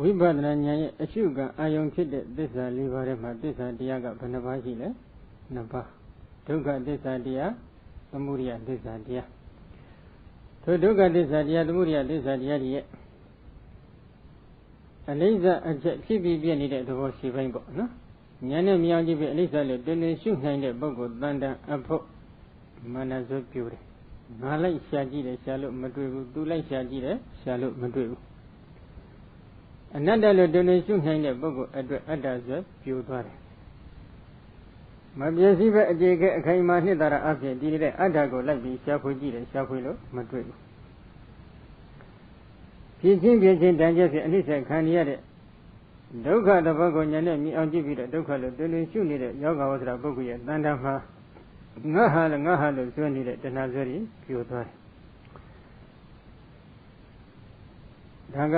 ဝိပဿနာဉာဏ်ရဲ့အရှုခံအာယုံဖြစ်တဲ့သစ္စာ၄ပါးထဲမှာသစ္စာတရားကဘယ်နှပါးရှိလဲ2ပါးဒုက္ခသစ္စာတရားသမုဒယသစ္စာတရားထိုဒုက္ခသစ္စာတရားသမုဒယသစ္စာတရားတွေရဲ့အနိစ္စအချက်ဖြစ်ပြီးပြည့်နေတဲ့သဘောရှိပိုင်းပေါ့နော်ဉာဏ်နဲ့မြောင်ကြည့်ပြီးအနိစ္စလို့တွင်တွင်ရှုနိုင်တဲ့ပုဂ္ဂိုလ်တန်တန်အဖို့မာနစွဲပြိုတယ်ငါလိုက်ရှာကြည့်တယ်ရှာလို့မတွေ့ဘူးသူလိုက်ရှာကြည့်တယ်ရှာလို့မတွေ့ဘူးအနတ္တလို့တွင်တွင်ရှုနိုင်တဲ့ပုဂ္ဂိုလ်အတွက်အတ္တစွဲပြိုသွားတယ်မပြည့်စည်ပဲအခြေခဲအခိုင်အမာနှစ်သာရအဖြစ်တည်နေတဲ့အတ္တကိုလိုက်ပြီးရှာဖွေကြည့်တယ်ရှာဖွေလို့မတွေ့ဘူးဖြစ်ချင်းတန်ကျက်ဖြင့်အနိစ္စခံရတဲ့ဒုက္ခတဘောကိုဉာဏ်နဲ့မြင်အောင်ကြည့်ပြီးတော့ဒုက္ခလို့တွင်တွင်ရှုနေတဲ့ယောဂဝဆရာပုဂ္ဂိုလ်ရဲ့တဏ္ဍာမှာငါဟာလို့ဆွဲနေတဲ့တဏှာဆွဲတွေပြိုသွားတယ်ဒါက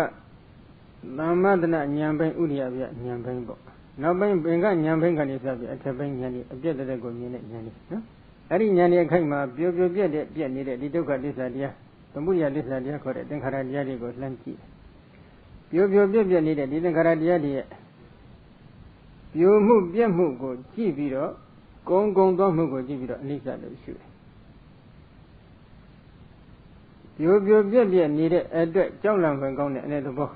သမ္မတနာဉာဏ်ပိုင်းဥရိယပြဉာဏ်ပိုင်းပေါ့နောက်ပိုင်းပင်ကဉာဏ်ပိုင်းကနေစပြီးအထက်ပိုင်းဉာဏ်တွေအပြည့်တဲ့ကိုမြင်တဲ့ဉာဏ်တွေနော်အဲ့ဒီဉာဏ်တွေအခိုက်မှာပြိုပြက်တဲ့ပြက်နေတဲ့ဒီဒုက္ခသစ္စာတရားသမုဒယသစ္စာတရားခေါ်တဲ့သင်္ခါရတရားတွေကိုလှမ်းကြည့်ပြိုပြက်နေတဲ့ဒီသင်္ခါရတရားတွေရဲ့ပြိုမှုပြက်မှုကိုကြည့်ပြီးတော့ကုန်းသွားမှုကိုကြည့်ပြီးတော့အနိစ္စလို့ရှုတယ်ပြိုပြက်နေတဲ့အတွက်ကြောက်လန့်ဖွယ်ကောင်းတဲ့အနေသဘော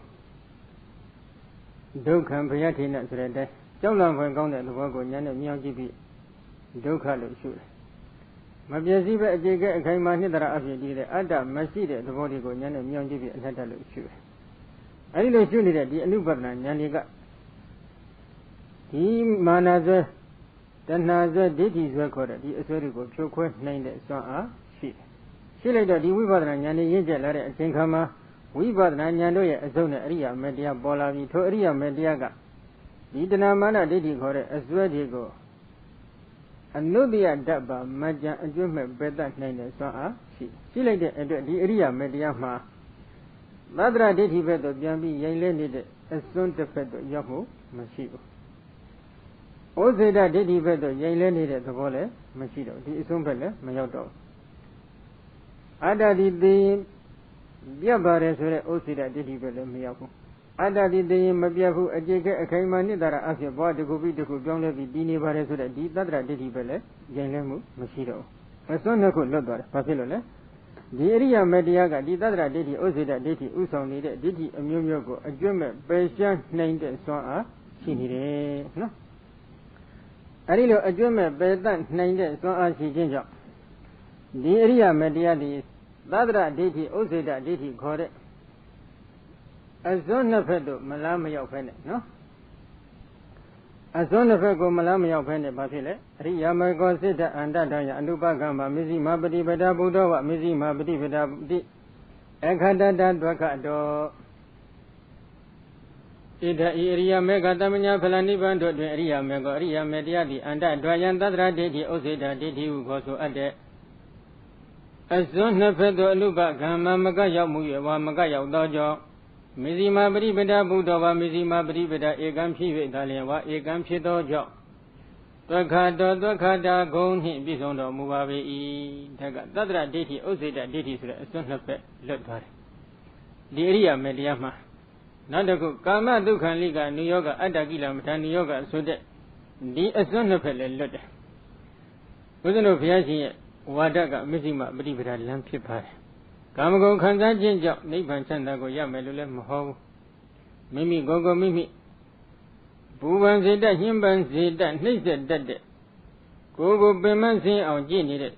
ဒုက္ခံဘယထေနဆိုတဲ့အတိုင်းကြောက်လန့်ဖွယ်ကောင်းတဲ့သဘောကိုဉာဏ်နဲ့မြင်အောင်ကြည့်ပြီးဒုက္ခလို့ရှုတယ်မပြည့်စည်ပဲအခြေခဲအခိုင်အမာနှစ်သာရအဖြစ်တည်တဲ့အတ္တမရှိတဲ့သဘောတွေကိုဉာဏ်နဲ့မြင်အောင်ကြည့်ပြီးအနတ္တလို့ရှုတယ်အဲဒီလိုရှုနေတဲ့ဒီအနုပဒနာဉာဏ်တွေကဒီမာနစွဲတဏှာစွဲဒိဋ္ဌိစွဲခေါ်တဲ့ဒီအစွဲတွေကိုဖြိုခွဲနိုင်တဲ့စွမ်းအားရှိတယ်ရှိလိုက်တော့ဒီဝိပဿနာဉာဏ်နဲ့ရင့်ကျက်လာတဲ့အချိန်ခါမှာဝိပဿနာဉာဏ်တို့ရဲ့အစုံနဲ့အရိယာမေတ္တရားပေါ်လာပြီးထိုအရိယာမေတ္တရားကဒီတဏှာမာနဒိဋ္ဌိခေါ်တဲ့အစွဲတွေကိုအနုတ္တယဓာတ်ပါမကြံအကျွတ်မဲ့ပယ်တတ်နိုင်တဲ့စွမ်းအားရှိလိုက်တဲ့အတွက်ဒီအရိယာမေတ္တရားမှာသတ္တရဒိဋ္ဌိဘက်သို့ပြန်ပြီးရင်လဲနေတဲ့အစွန်းတစ်ဖက်သို့ရောက်မှုမရှိဘူးဩဇေဒဒိဋ္ဌိဘက်သို့ရင်လဲနေတဲ့သဘောလည်းမရှိတော့ဒီအစွန်းဘက်လည်းမရောက်တော့အတ္တဒီသိရင်ပြတ်ပါတယ်ဆိုတဲ့ဩဇေဒဒိဋ္ဌိဘက်လည်းမရောက်ဘူးအတ္တဒီသိရင်မပြတ်ဘူးအခြေခဲအခိုင်အမာနှစ်သာရအဖြစ်ဘဝတစ်ခုပြီးတစ်ခုပြောင်းလဲပြီးတည်နေပါတယ်ဆိုတဲ့ဒီသတ္တရဒိဋ္ဌိဘက်လည်းရင်လဲမှုမရှိတော့ဘူးအစွန်းနှစ်ခုလွတ်သွားတယ်ဘာဖြစ်လို့လဲဒီအရိယာမေတ္တရားကဒီသတ္တရဒိဋ္ဌိဩဇေဒဒိဋ္ဌိဥဆောင်နေတဲ့ဒိဋ္ဌိအမျိုးမျိုးကိုအကျွတ်မဲ့ပယ်ရှားနိုင်တဲ့စွမ်းအားရှိနေတယ်နော်အဲဒီလိုအကျွတ်မဲ့ပယ်တတ်နိုင်တဲ့စွမ်းအားရှိခြင်းကြောင့်ဒီအရိယာမေတ္တရားဒီသတ္တရဒိဋ္ဌိဥစေတဒိဋ္ဌိခေါ်တဲ့အစွန်းနှစ်ဖက်တို့မလားမရောက်ဖဲနဲ့နော်အစွန်းနှစ်ဖက်ကိုမလားမရောက်ဖဲနဲ့ဘာဖြစ်လဲအရိယာမေကောစိတ္တအန္တတယအနုပကမ္မမစ္စည်းမပฏิပဒါဘုဒ္ဓဝမစ္စည်းမပฏิပဒါတိအခတတဒွက္ခတောဣဒဤအရိယာမေကတမညာဖလနိဗ္ဗာန်တို့တွင်အရိယာမေကောအရိယာမေတရားသည်အန္တဒွါယံသတ္တရဒိဋ္ဌိဥစေတဒိဋ္ဌိဟုခေါ်ဆိုအပ်တဲ့အစွန်းနှစ်ဖက်သို့အနုပကမ္မမကရောက်မှု၍ဝါမကရောက်သောကြောင့်မစ္စည်းမပฏิပဒါဘုဒ္ဓဝမစ္စည်းမပฏิပဒါဧကံဖြစ်၍သာလျှင်ဝါဧကံဖြစ်သောကြောင့်ဒုက္ခတောဒုက္ခတာဂုံနှင့်ပြည့်စုံတော်မူပါပေ၏ဒါကသတ္တရဒိဋ္ဌိဥစေတဒိဋ္ဌိဆိုတဲ့အစွန်းနှစ်ဖက်လွတ်သွားတယ်ဒီအရိယာမေတရားမှာနောက်တစ်ခုကာမဒုက္ခလိကအနုယောဂအတ္တကိလမထာနုယောဂဆိုတဲ့ဒီအစွန်းနှစ်ဖက်လည်းလွတ်တယ်ဘုရားတို့ဘုရားရှင်ရဲ့ဝါဒကမစ္စည်းမပฏิပဒါလမ်းဖြစ်ပါတယ်ကာမဂုဏ်ခံစားခြင်းကြောင့်နိဗ္ဗာန်ချမ်းသာကိုရမယ်လို့လည်းမဟုတ်ဘူးမိမိကိုယ်ကိုမိမိဘူပန်စေတတ်ညှဉ်းပန်းစေတတ်နှိမ့်ဆက်တတ်တဲ့ကိုယ်ကိုပင်မဆင်းအောင်ကြည့်နေတဲ့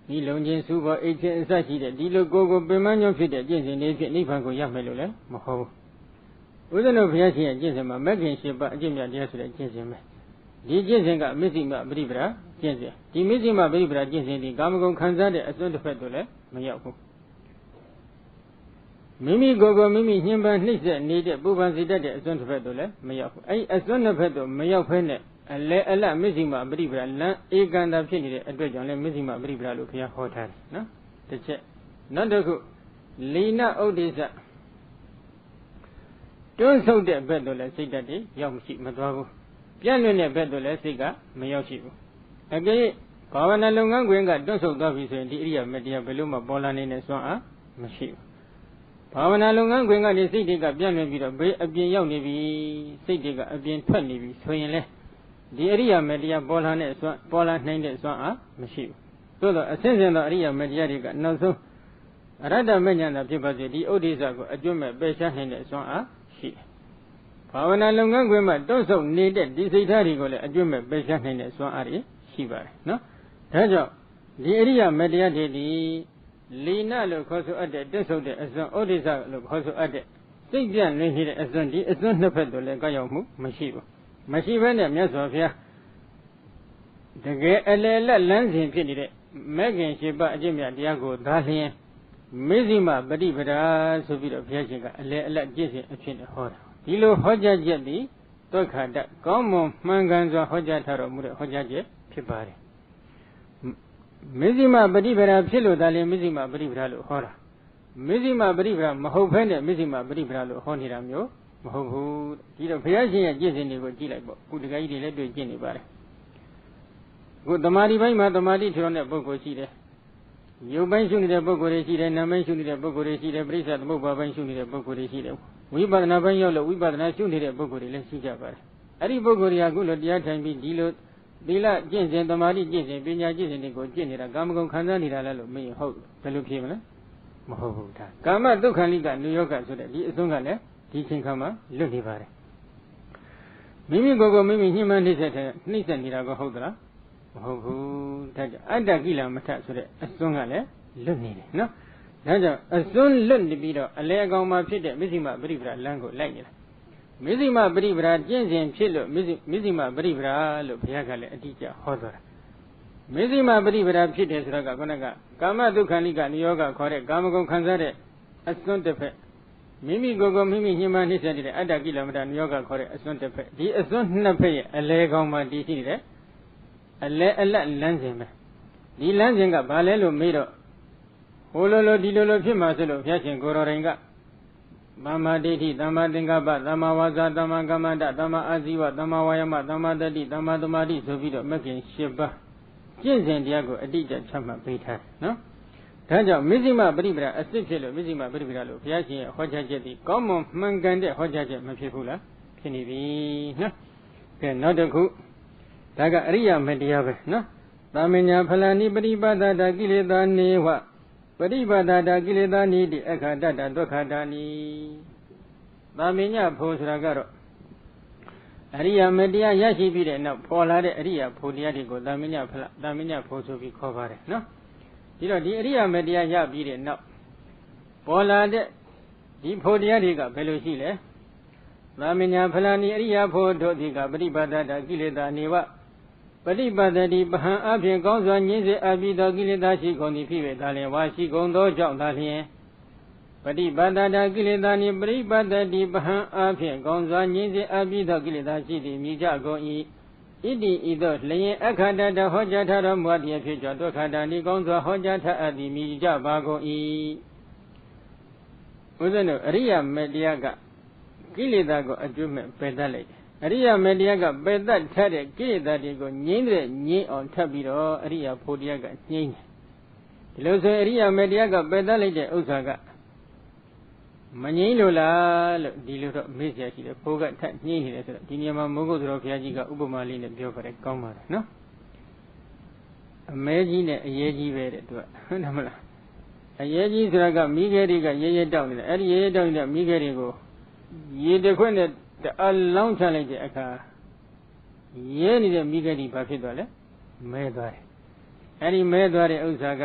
ဒီလုံခြင်းစုဘောအိတ်ခြင်းအစရှိတဲ့ဒီလိုကိုယ်ကိုပင်မညွန့်ဖြစ်တဲ့ကျင့်စဉ်တွေဖြင့်နိဗ္ဗာန်ကိုရမယ်လို့လည်းမဟုတ်ဘူးဦးဇင်းတို့ဘုရားရှင်ရဲ့ကျင့်စဉ်မှာမဂ္ဂင်၈ပါးအကျင့်မြတ်တရားဆိုတဲ့ကျင့်စဉ်ပဲဒီကျင့်စဉ်ကမစ္စည်းမပฏิပဒါကျင့်စဉ်ဒီမစ္စည်းမပฏิပဒါကျင့်စဉ်ဒီကာမဂုဏ်ခံစားတဲ့အစွန်းတစ်ဖက်သို့လည်းမရောက်ဘူးမိမိကိုယ်ကိုမိမိညှဉ်းပန်းနှိပ်စက်နေတဲ့ပူပန်စေတတ်တဲ့အစွန်းတစ်ဖက်သို့လည်းမရောက်ဘူးအဲဒီအစွန်းတစ်ဖက်သို့မရောက်ဖဲနဲ့အလဲအလတ်မစ္စည်းမပฏิပဒါလမ်းဧကန္တာဖြစ်နေတဲ့အတွက်ကြောင့်လည်းမစ္စည်းမပฏิပဒါလို့ဘုရားဟောထားတယ်နော်တစ်ချက်နောက်တစ်ခုလီနဥဒိစ္စတွန်းဆုပ်တဲ့ဘက်သို့လည်းစိတ်ဓာတ်တွေရောက်မရှိမသွားဘူးပြန့်လွင့်တဲ့ဘက်သို့လည်းစိတ်ကမရောက်ရှိဘူးအကယ်၍ဘာဝနာလုပ်ငန်းခွင်ကတွန်းဆုပ်သွားပြီဆိုရင်ဒီအရိယာမေတ္တရားဘယ်လို့မှပေါ်လာနိုင်တဲ့စွမ်းအားမရှိဘူးဘ ဘာဝနာလုပ်ငန်းခွင်ကနေစိတ်တွေကပြန့်လွင့်ပြီးတော့ဘေးအပြင်ရောက်နေပြီစိတ်တွေကအပြင်ထွက်နေပြီဆိုရင်လေဒီအရိယာမေတ္တရားပေါ်လာတဲ့အစွမ်းပေါ်လာနိုင်တဲ့အစွမ်းအားမရှိဘူးသို့တော့အစဉ်စဉ်သောအရိယာမေတ္တရားတွေကနောက်ဆုံးအရတ္တမဉ္ဇဏ်သာဖြစ်ပါစေဒီဥဒိစ္စကိုအကျွတ်မဲ့ပယ်ရှားနိုင်တဲ့အစွမ်းအားရှိတယ်ဘာဝနာလုပ်ငန်းခွင်မှာတွန့်ဆုတ်နေတဲ့ဒီစိတ်ဓာတ်တွေကိုလည်းအကျွတ်မဲ့ပယ်ရှားနိုင်တဲ့အစွမ်းအားတွေရှိပါတယ်နော်ဒါကြောင့်ဒီအရိယာမေတ္တရားတွေဒီလီနလို့ခေါ်ဆိုအပ်တဲ့တွန့်ဆုတ်တဲ့အစွမ်းဥဒိစ္စလို့ခေါ်ဆိုအပ်တဲ့စိတ်ပြန့်လွင်နေတဲ့အစွမ်းဒီအစွမ်းနှစ်ဖက်တို့လည်းကြောက်ရောက်မှုမရှိဘူးမရှိဘဲနဲ့မြတ်စွာဘုရားတကယ်အလယ်လက်လမ်းစဉ်ဖြစ်နေတဲ့မဲ့ခင်ရှိပအကျင့်မြတ်တရားကိုဒါလျင်မေဇိမပฏิပဒါဆိုပြီးတော့ဘုရားရှင်ကအလယ်အလတ်ကျင့်စဉ်အဖြစ်နဲ့ဟောတာဒီလိုဟောကြားချက်သည်သွက်ခါတကောင်းမွန်မှန်ကန်စွာဟောကြားထားတော်မူတဲ့ဟောကြားချက်ဖြစ်ပါတယ်မေဇိမပฏิပဒါဖြစ်လို့ဒါလျင်မေဇိမပฏิပဒါလို့ဟောတာမေဇိမပฏิပဒါမဟုတ်ဘဲနဲ့မေဇိမပฏิပဒါလို့ဟောနေတာမျိုးမဟုတ်ဘူးဒီတော့ဘုရားရှင်ရဲ့ကျင့်စဉ်တွေကိုကြည့်လိုက်ပေါ့ခုတကယ်ကြီးတွေလည်းတွေ့ကျင့်နေပါတယ်ခုတမာတိပိုင်းမှာတမာတိထူတဲ့ပုဂ္ဂိုလ်ရှိတယ်ရုပ်ပိုင်းရှုနေတဲ့ပုဂ္ဂိုလ်တွေရှိတယ်နာမ်ပိုင်းရှုနေတဲ့ပုဂ္ဂိုလ်တွေရှိတယ်ပရိစ္ဆသမုပ္ပါပိုင်းရှုနေတဲ့ပုဂ္ဂိုလ်တွေရှိတယ်ဝိပဿနာပိုင်းရောက်လို့ဝိပဿနာရှုနေတဲ့ပုဂ္ဂိုလ်တွေလည်းရှိကြပါတယ်အဲ့ဒီပုဂ္ဂိုလ်တွေကခုလိုတရားထိုင်ပြီးဒီလိုသီလကျင့်စဉ်တမာတိကျင့်စဉ်ပညာကျင့်စဉ်တွေကိုကျင့်နေတာကာမဂုဏ်ခံစားနေတာလည်းလို့မင်းဟုတ်ဘယ်လိုဖြစ်မလဲမဟုတ်ဘူးဒါကာမဒုက္ခလိကနုယောဂဆိုတဲ့ဒီအစွန်းကလည်းဒီချိန်ခါမှာလွတ်နေပါတယ်မိမိကိုယ်ကိုမိမိညှိမှန်းနှိမ့်ဆက်နေတာကဟုတ်သလားမဟုတ်ဘူးဒါကြောင့်အတ္တကိလမထဆိုတဲ့အစွန်းကလည်းလွတ်နေတယ်နော်ဒါကြောင့်အစွန်းလွတ်နေပြီးတော့အလဲအကောင်မှာဖြစ်တဲ့မဇ္ဈိမပရိပဒါလမ်းကိုလိုက်နေတာမဇ္ဈိမပရိပဒါကျင့်စဉ်ဖြစ်လို့မဇ္ဈိမပရိပဒါလို့ဘုရားကလည်းအတိအကျဟောသွားတာမဇ္ဈိမပရိပဒါဖြစ်တယ်ဆိုတော့ကခုနကကာမဒုက္ခလိကနိယောဂခေါ်တဲ့ကာမဂုဏ်ခံစားတဲ့အစွန်းတစ်ဖက်မိမိကိုယ်ကိုမိမိညှိမှန်းနှိမ့်ဆက်နေတဲ့အတ္တကိလမထနိယောဂခေါ်တဲ့အစွန်းတစ်ဖက်ဒီအစွန်းနှစ်ဖက်ရဲ့အလဲကောင်မှာတည်ရှိနေတဲ့အလဲအလတ်လမ်းစဉ်ပဲဒီလမ်းစဉ်ကဘာလဲလို့မေးတော့ဟိုလိုဒီလိုဖြစ်မှာဆိုလို့ဘုရားရှင်ကိုရော်ရင်ကသမ္မာဒိဋ္ဌိသမ္မာသင်္ကပ္ပသမ္မာဝါစာသမ္မာကမ္မန္တသမ္မာအာဇီဝသမ္မာဝါယမသမ္မာတတိသမ္မာသမာဓိဆိုပြီးတော့မဂ္ဂင်၈ပါးကျင့်စဉ်တရားကိုအတိအကျချမှတ်ပေးထားတယ်နော်ဒါကြောင့်မဇ္ဈိမပရိပဒါအစစ်ဖြစ်လို့မဇ္ဈိမပရိပဒါလို့ဘုရားရှင်ရဲ့ဟောကြားချက်ဒီကောင်းမွန်မှန်ကန်တဲ့ဟောကြားချက်မဖြစ်ဘူးလားဖြစ်နေပြီနော်ကဲနောက်တစ်ခုဒါကအရိယာမေတ္တရားပဲနော်သာမညာဖလာနိပရိပါဒတာကိလေသာနေဝပရိပါဒတာကိလေသာနိတိအခါတတဒုက္ခတာနိသာမညာဖို့ဆိုတာကတော့အရိယာမေတ္တရားရရှိပြီးတဲ့နောက်ပေါ်လာတဲ့အရိယာဖို့တရားတွေကိုသာမညာဖလာသာမညာဖို့ဆိုပြီးခေါ်ပါတယ်နော်ဒီတော့ဒီအရိယာမေတ္တရားရပြီးတဲ့နောက်ပေါ်လာတဲ့ဒီဖို့တရားတွေကဘယ်လိုရှိလဲသာမညာဖလာနိအရိယာဖို့တို့ဒီကပရိပါဒတာကိလေသာနေဝပฏิပဒတိပဟံအဖြင့်ကောင်းစွာငြိမ်းစေအပ်ပြီးသောကိလေသာရှိကုန်သည်ဖြစ်၍ဒါလျှင်ဝါရှိကုန်သောကြောင့်ဒါလျှင်ပฏิပဒတာကိလေသာနှင့်ပရိပဒတိပဟံအဖြင့်ကောင်းစွာငြိမ်းစေအပ်ပြီးသောကိလေသာရှိသည်မြည်ကြကုန်၏ဣတိဤသို့လျင်အခန္တတဟောကြားထားတော်မူသည်ဖြစ်ကြောင့်ဒုက္ခတာနိကောင်းစွာဟောကြားထားအပ်သည်မြည်ကြပါကုန်၏ဥစ္စံတို့အရိယာမေတ္တရားကကိလေသာကိုအကျွတ်မဲ့ပယ်တတ်လိုက်တယ်အရိယာမေတ္တရားကပယ်တတ်ထားတဲ့ကိလေသာတွေကိုငြိမ်းတဲ့ငြိမ်းအောင်ထပ်ပြီးတော့အရိယာဖို့တရားကငြိမ်းတယ်ဒီလိုဆိုအရိယာမေတ္တရားကပယ်တတ်လိုက်တဲ့ဥစ္စာကမငြိမ်းလို့လားလို့ဒီလိုတော့မေ့เสียရှိတယ်ဖို့ကထပ်ငြိမ်းနေတယ်ဆိုတော့ဒီနေရာမှာမိုးကုတ်တော်ဘုရားကြီးကဥပမာလေးနဲ့ပြောပါတယ်ကောင်းပါတယ်နော်အမဲကြီးနဲ့အရေးကြီးပဲတဲ့သူကဟုတ်တယ်မလားအရေးကြီးဆိုတာကမိခဲတွေကရဲရဲတောက်နေတယ်အဲ့ဒီရဲရဲတောက်နေတဲ့မိခဲတွေကိုရေတစ်ခွက်နဲ့အလောင်းချလိုက်တဲ့အခါရဲနေတဲ့မိဂတိဘာဖြစ်သွားလဲမဲသွားတယ်အဲ့ဒီမဲသွားတဲ့ဥစ္စာက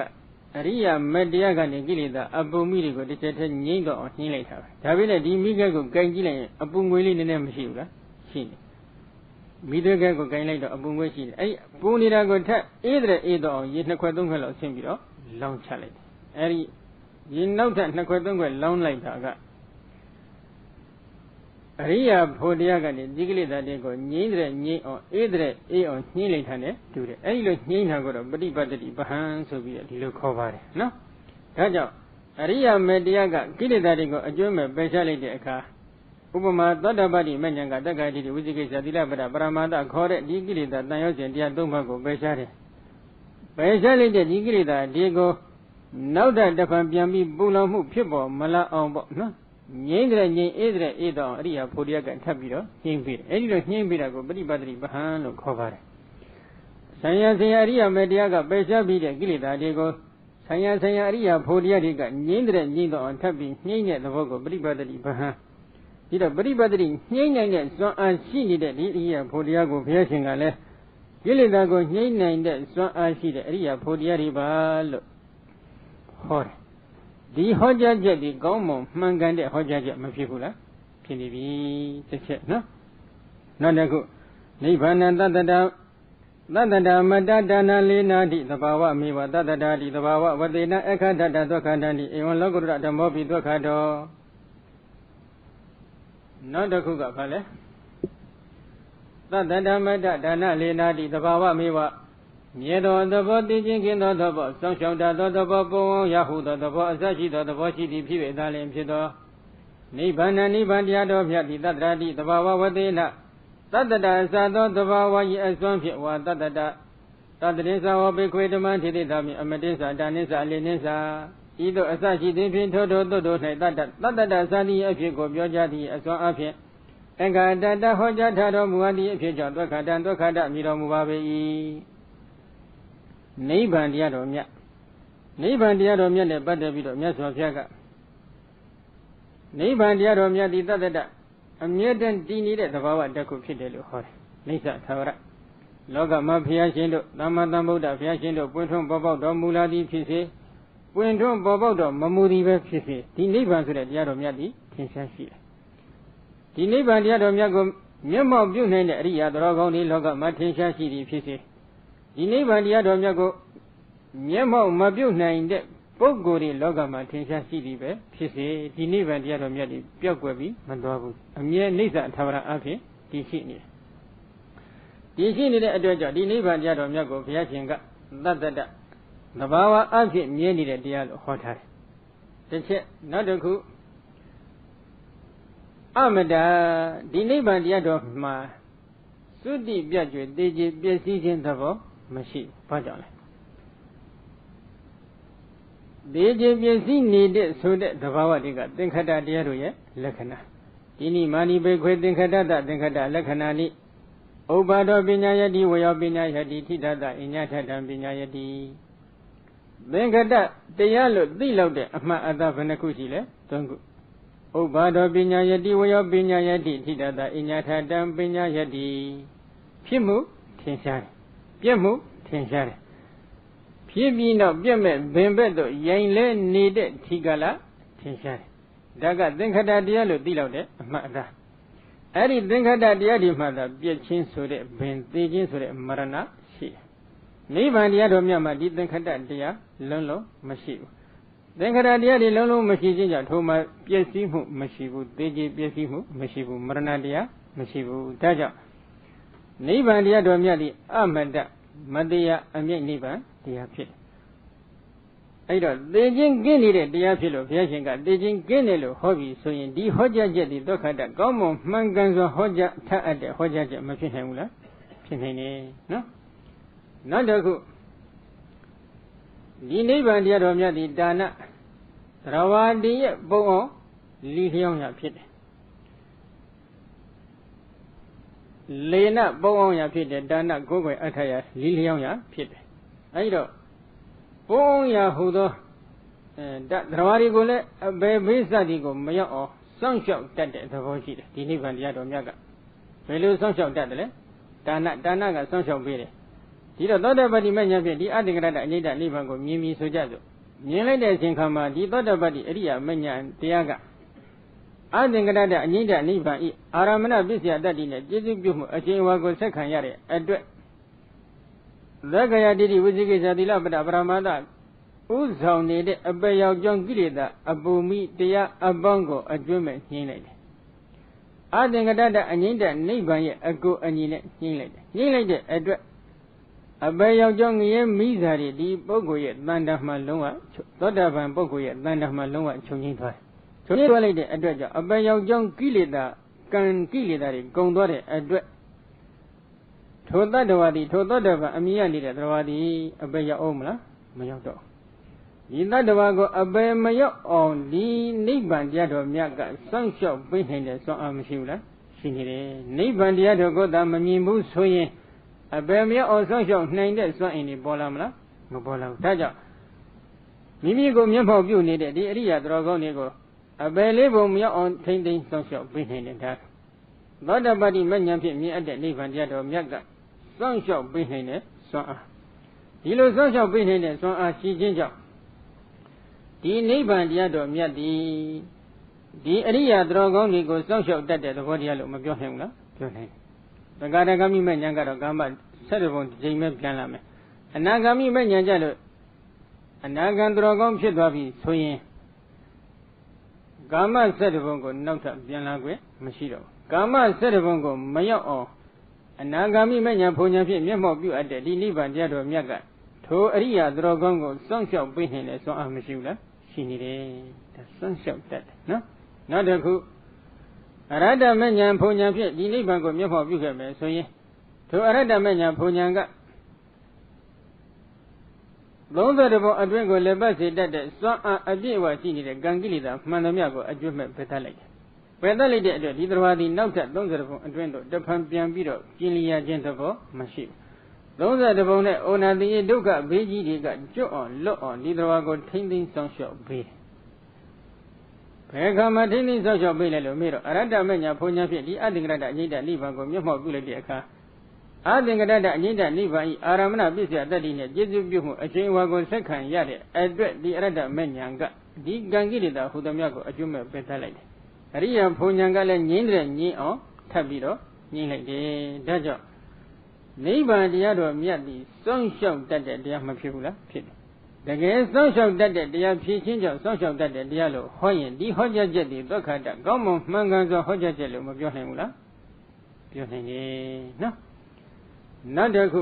အရိယာမေတ္တရားကနေကိလေသာအပုံမိတွေကိုတစ်ချက်တည်းငြိမ့်တော့အောင်နှင်းလိုက်တာပဲဒါပေမဲ့ဒီမိဂကိုကင်ကြည့်လိုက်ရင်အပုံငွေလေးနည်းနည်းမရှိဘူးလားရှိတယ်မိသွေးကကိုကင်လိုက်တော့အပုံငွေရှိတယ်အဲ့ပူနေတာကိုထက်အေးတဲ့အေးတော့အောင်ရေနှစ်ခွက်သုံးခွက်လောက်ဆင်းပြီးတော့လောင်းချလိုက်တယ်အဲ့ဒီရေနောက်ထပ်နှစ်ခွက်သုံးခွက်လောင်းလိုက်တာကအရိယာဖို့တရားကနေဒီကိလေသာတွေကိုငြိမ့်တဲ့ငြိမ့်အောင်အေးတဲ့အေးအောင်ညှိလိုက်တာနဲ့တူတယ်အဲ့ဒီလိုညှိတာကိုတော့ပฏิပတ်တိပဟံဆိုပြီးဒီလိုခေါ်ပါတယ်နော်ဒါကြောင့်အရိယာမေတ္တရားကကိလေသာတွေကိုအကျွမ်းမဲ့ပယ်ရှားလိုက်တဲ့အခါဥပမာသောတပတ္တိမဉ္ဇဉ်ကတက္ကတိဝိသိကိစ္စသီလပဒပရမာတခေါ်တဲ့ဒီကိလေသာတန်ရောစဉ်တရား၃ပါးကိုပယ်ရှားတယ်ပယ်ရှားလိုက်တဲ့ဒီကိလေသာဒီကို နောက်တစ်ဖန်ပြန်ပြီးပူလောင်မှုဖြစ်ပေါ်မလာအောင်ပေါ့နော်ငြိမ့်တဲ့ငြိမ့်အေးတဲ့အေးတော့အရိယာဖို့တရားကထပ်ပြီးတော့ညှိမ့်ပြီးတယ်အဲ့ဒီလိုညှိမ့်ပြီးတာကိုပฏิပတ်တိပဟံလို့ခေါ်ပါတယ်ဆံရဆင်ရအရိယာမေတရားကပယ်ရှားပြီးတဲ့ကိလေသာတွေကိုဆံရအရိယာဖို့တရားတွေကငြိမ့်တဲ့ငြိမ့်တော့အောင်ထပ်ပြီးညှိမ့်တဲ့သဘောကိုပฏิပတ်တိပဟံဒီတော့ပฏิပတ်တိညှိမ့်နိုင်တဲ့စွမ်းအားရှိနေတဲ့ဒီအရိယာဖို့တရားကိုဘုရားရှင်ကလည်းကိလေသာကိုညှိမ့်နိုင်တဲ့စွမ်းအားရှိတဲ့အရိယာဖို့တရားတွေပါလို့ဟောတယ်ဒီဟောကြားချက်ဒီကောင်းမွန်မှန်ကန်တဲ့ဟောကြားချက်မဖြစ်ဘူးလားဖြစ်နေပြီတစ်ချက်နော်နောက်တစ်ခုနိဗ္ဗာန်တတ္တတာမတ္တဒါနလေးနာတိသဘာဝမေဝတတ္တတာတိသဘာဝဝတေနအခတ္တတဒုက္ခတံတိဧဝံလောကုတ္တရဓမ္မောပိဒုက္ခတောနောက်တစ်ခုကဘာလဲတတ္တမတ္တဒါနလေးနာတိသဘာဝမေဝမြဲသောသဘောတည်ခြင်းခင်သောသဘောစောင့်ရှောက်တတ်သောသဘောပုံအောင်ရဟုသောသဘောအစရှိသောသဘောရှိသည်ဖြစ်၍သာလျှင်ဖြစ်သောနိဗ္ဗာန်နိဗ္ဗာန်တရားတော်မြတ်သည်တတ္တရာတိသဘာဝဝတေနတတ္တတာအစသောသဘာဝ၏အစွမ်းဖြင့်ဝါတတ္တတာတတ္တရိသဝဘေခွေဓမ္မထိတိသာမြင့်အမတိစ္ဆာဒါနိစ္ဆာအလေးနိစ္ဆာဤသို့အစရှိသည်ဖြင့်ထိုတို့၌တတ္တတာသတိအဖြစ်ကိုပြောကြားသည့်အစွမ်းအဖြစ်အင်္ဂါတတဟောကြားထားတော်မူသည့်အဖြစ်ကြောင့်ဒုက္ခတံမြည်တော်မူပါပေ၏နိဗ္ဗာန်တရားတော်မြတ်နဲ့ပတ်သက်ပြီးတော့မြတ်စွာဘုရားကနိဗ္ဗာန်တရားတော်မြတ်ဒီတတ္တအမြဲတမ်းတည်နေတဲ့သဘာဝတစ်ခုဖြစ်တယ်လို့ဟောတယ်နိစ္စသာဝရလောကမှာဘုရားရှင်တို့သမ္မာသမ္ဗုဒ္ဓဘုရားရှင်တို့ပွင့်ထွန်းပေါ်ပေါက်တော်မူလာသည်ဖြစ်စေပွင့်ထွန်းပေါ်ပေါက်တော်မမူသည်ပဲဖြစ်စေဒီနိဗ္ဗာန်ဆိုတဲ့တရားတော်မြတ်ဒီထင်ရှားရှိတယ်ဒီနိဗ္ဗာန်တရားတော်မြတ်ကိုမျက်မှောက်ပြုနိုင်တဲ့အရိယာတော်ကောင်းဒီလောကမှာထင်ရှားရှိသည်ဖြစ်စေဒီနိဗ္ဗာန်တရားတော်မြတ်ကိုမျက်မှောက်မပြုတ်နိုင်တဲ့ပုဂ္ဂိုလ်တွေလောကမှာထင်ရှားရှိသည်ပဲဖြစ်စေဒီနိဗ္ဗာန်တရားတော်မြတ်တွေပျောက်ကွယ်ပြီးမသွားဘူးအမြဲနိစ္စအထာဝရအဖြစ်တည်ရှိနေတယ်ဒီရှိနေတဲ့အတွက်ကြောင့်ဒီနိဗ္ဗာန်တရားတော်မြတ်ကိုဘုရားရှင်ကတတ္တတသဘာဝအဖြစ်မြဲနေတဲ့တရားလို့ဟောထားတယ်တစ်ချက်နောက်တစ်ခုအမတဒီနိဗ္ဗာန်တရားတော်မှာသုတိပြတ်ကျွေတေကြည်ပျက်စီးခြင်းသဘောမရှိဘာကြောင့်လဲတေကြည်ပျက်စီးနေတဲ့ဆိုတဲ့သဘာဝတွေကသင်္ခတ္တတရားတို့ရဲ့လက္ခဏာဒီနိမာနိဘေခွေသင်္ခတ္တသင်္ခတ္တလက္ခဏာနိဥပါဒောပညာယတိဝေယောပညာယတိထိတတအညထထံပညာယတိသင်္ခတ္တတရားလို့သိလောက်တဲ့အမှန်အသားဘယ်နှခုရှိလဲ၃ခုဥပါဒောပညာယတိဝေယောပညာယတိထိတတအညထထံပညာယတိဖြစ်မှုထင်ရှားတယ်ပြက်မှုထင်ရှားတယ်ဖြစ်ပြီးတော့ပြက်မဲ့ဘင်ဘက်တို့ရိုင်လဲနေတဲ့ထီကလာထင်ရှားတယ်ဒါကသင်္ခတ္တတရားလို့သိလောက်တဲ့အမှန်အသားအဲ့ဒီသင်္ခတ္တတရားဒီမှသာပြက်ချင်းဆိုတဲ့ဘင်သိချင်းဆိုတဲ့မရဏရှိတယ်နိဗ္ဗာန်တရားတော်မြတ်မှာဒီသင်္ခတ္တတရားလုံးလုံးမရှိဘူးသင်္ခတ္တတရားတွေလုံးလုံးမရှိခြင်းကြောင့်ထိုမှာပြည့်စည်မှုမရှိဘူးသိချင်းပြည့်စည်မှုမရှိဘူးမရဏတရားမရှိဘူးဒါကြောင့်နိဗ္ဗာန်တရားတော်မြတ်ဒီအမတ္တမတရားအမြင့်နိဗ္ဗာန်တရားဖြစ်အဲ့တော့သိချင်းကင်းနေတဲ့တရားဖြစ်လို့ဘုရားရှင်ကသိချင်းကင်းတယ်လို့ဟောပြီးဆိုရင်ဒီဟောကြားချက်ဒီဒုက္ခတကောင်းမွန်မှန်ကန်စွာဟောကြားထပ်အပ်တဲ့ဟောကြားချက်မဖြစ်နိုင်ဘူးလားဖြစ်နိုင်တယ်နော်နောက်တစ်ခုဒီနိဗ္ဗာန်တရားတော်မြတ်ဒီဒါနသရဝတိရဲ့ပုံအောင်လီလျောင်းရဖြစ်တယ်လေနပုံအောင်ရဖြစ်တယ်ဒါနကိုယ်ွယ်အထာရလီလျောင်းရဖြစ်တယ်အဲဒီတော့ပုံအောင်ရဟူသောသရဝတိကိုလည်းအဘယ်ဘေးစသည်ကိုမရောက်အောင်စောင့်ရှောက်တတ်တဲ့သဘောရှိတယ်ဒီနိဗ္ဗာန်တရားတော်မြတ်ကဘယ်လိုစောင့်ရှောက်တတ်တယ်လဲဒါနကစောင့်ရှောက်ပေးတယ်ဒီတော့သောတပတ္တိမဉ္ဇဉ်ဖြင့်ဒီအတ္တကရတအနိဒနိဗ္ဗာန်ကိုမြင်ပြီးဆိုကြစို့မြင်လိုက်တဲ့အချိန်ခါမှာဒီသောတပတ္တိအရိယာမဉ္ဇဉ်တရားကအတ္တကရတအနိဒနိဗ္ဗာန်ဤအာရမဏပစ္စယတတ္တိနဲ့ကျေစုပြုမှုအချိန်ဝါကိုဆက်ခံရတဲ့အတွက်သက္ကယတိတိဝိသိကိစ္စသီလပတ္တပရမတ္တဥဆောင်နေတဲ့အပေရောက်ကြောင်းကိလေသာအပူမိတရားအပေါင်းကိုအကျွမ်းမဲ့ညှိလိုက်တယ်အတ္တကရတအငိမ့်တဲ့နိဗ္ဗာန်ရဲ့အကိုအညီနဲ့ညှိလိုက်တယ်ညှိလိုက်တဲ့အတွက်အပေရောက်ကြောင်းငရဲမိစာတွေဒီပုဂ္ဂိုလ်ရဲ့တန်တမှလုံးဝသောတာပန်ပုဂ္ဂိုလ်ရဲ့တန်တမှလုံးဝချုပ်ငြိမ်းသွားတယ်ချုပ်ငြိမ်းသွားလိုက်တဲ့အတွက်ကြောင့်အပေရောက်ကြောင်းကိလေသာကံကိလေသာတွေကုန်သွားတဲ့အတွက်ထိုတတ္တဝါသည်ထိုသောတာပန်အမြင်ရနေတဲ့သတ္တဝါသည်အပေရောက်အောင်မလားမရောက်တော့ ဒီတတ္တဝါကိုအပယ်မရောက်အောင်ဒီနိဗ္ဗာန်တရားတော်မြတ်ကစောင့်ရှောက်ပေးနိုင်တဲ့စွမ်းအားမရှိဘူးလားရှိနေတယ်နိဗ္ဗာန်တရားတော်ကိုသာမမြင်ဘူးဆိုရင်အပယ်မရောက်အောင်စောင့်ရှောက်နိုင်တဲ့စွမ်းအင်တွေပေါ်လာမလားမပေါ်လာဘူးဒါကြောင့်မိမိကိုမျက်မှောက်ပြုနေတဲ့ဒီအရိယာတော်ကောင်းတွေကိုအပယ်လေးပုံမရောက်အောင်ထိမ့်သိမ်းစောင့်ရှောက်ပေးနိုင်တဲ့ဒါသောတပတ္တိမဉ္ဇဉ်ဖြင့်မြင်အပ်တဲ့နိဗ္ဗာန်တရားတော်မြတ်ကစောင့်ရှောက်ပေးနိုင်တဲ့စွမ်းအားဒီလိုစောင့်ရှောက်ပေးနိုင်တဲ့စွမ်းအားရှိခြင်းကြောင့်ဒီနိဗ္ဗာန်တရားတော်မြတ်ဒီအရိယာတော်ကောင်းတွေကိုစောင့်ရှောက်တတ်တဲ့သဘောတရားလို့မပြောနိုင်ဘူးလားပြောနိုင်တယ်သက္ကာတဂမိမဉ္ဇဉ်ကတော့ကာမ7ပုံတစ်ချိန်ပဲပြန်လာမယ်အနာဂမိမဉ္ဇဉ်ကြလို့အနာဂံတော်ကောင်းဖြစ်သွားပြီဆိုရင်ကာမ7ပုံကိုနောက်ထပ်ပြန်လာခွင့်မရှိတော့ဘူးကာမ7ပုံကိုမရောက်အောင်အနာဂမိမဉ္ဇဉ်ဘုံဉာဏ်ဖြင့်မျက်မှောက်ပြုအပ်တဲ့ဒီနိဗ္ဗာန်တရားတော်မြတ်ကထိုအရိယာတော်ကောင်းကိုစောင့်ရှောက်ပေးနိုင်တဲ့စွမ်းအားမရှိဘူးလားရှိနေတယ်ဒါစောင့်ရှောက်တတ်တယ်နော်နောက်တစ်ခုအရဟတမဉ္ဇဉ်ဘုံဉာဏ်ဖြင့်ဒီနိဗ္ဗာန်ကိုမျက်မှောက်ပြုခဲ့မယ်ဆိုရင်ထိုအရဟတမဉ္ဇဉ်ဘုံဉာဏ်က30ပုံအတွင်းကိုလည်းပတ်စေတတ်တဲ့စွမ်းအားအပြည့်အဝရှိနေတဲ့ကံကိလေသာမှန်သမျှကိုအကျွတ်မဲ့ပယ်တတ်လိုက်တယ်ပယ်တတ်လိုက်တဲ့အတွက်ဒီတရားသည်နောက်ထပ်30ပုံအတွင်းတို့တဖန်ပြန်ပြီးတော့ကျင်လျာခြင်းသဘောမရှိဘူး30ပုံနဲ့ဩနာတိယဒုက္ခဘေးကြီးတွေကကျွတ်အောင်လွတ်အောင်ဒီတရားကိုထိမ့်သိမ်းဆောင်ရှောက်ပေးဘယ်ခါမှထိမ့်သိမ်းဆောင်ရှောက်ပေးလဲလို့မေးတော့အရဟတမဉ္ဇဉ်ဘုံဉာဏ်ဖြင့်ဒီအတ္တင်္ဂရတအငိဋ္ဌနိဗ္ဗာန်ကိုမျက်မှောက်ပြုလိုက်တဲ့အခါအသင်္ကတတအငိဋ္ဌနိဗ္ဗာန်ဤအာရမဏပစ္စယတတ္တိနဲ့ကျေစုပြုမှုအချိန်ဝါကိုဆက်ခံရတဲ့အတွက်ဒီအရဟတမဉ္ဇဉ်ကဒီကံကိလေသာဟူသမျှကိုအကျွတ်မဲ့ပယ်တတ်လိုက်တယ်အရိယာဘုံဉာဏ်ကလည်းငြိမ့်တဲ့ငြိမ့်အောင်ထပ်ပြီးတော့ငြိမ့်လိုက်တယ်ဒါကြောင့်နိဗ္ဗာန်တရားတော်မြတ်သည်စောင့်ရှောက်တတ်တဲ့တရားမဖြစ်ဘူးလားဖြစ်တယ်တကယ်စောင့်ရှောက်တတ်တဲ့တရားဖြစ်ခြင်းကြောင့်စောင့်ရှောက်တတ်တဲ့တရားလို့ဟောရင်ဒီဟောကြားချက်တွေသုခတကောင်းမွန်မှန်ကန်စွာဟောကြားချက်လို့မပြောနိုင်ဘူးလားပြောနိုင်တယ်နော်နောက်တစ်ခု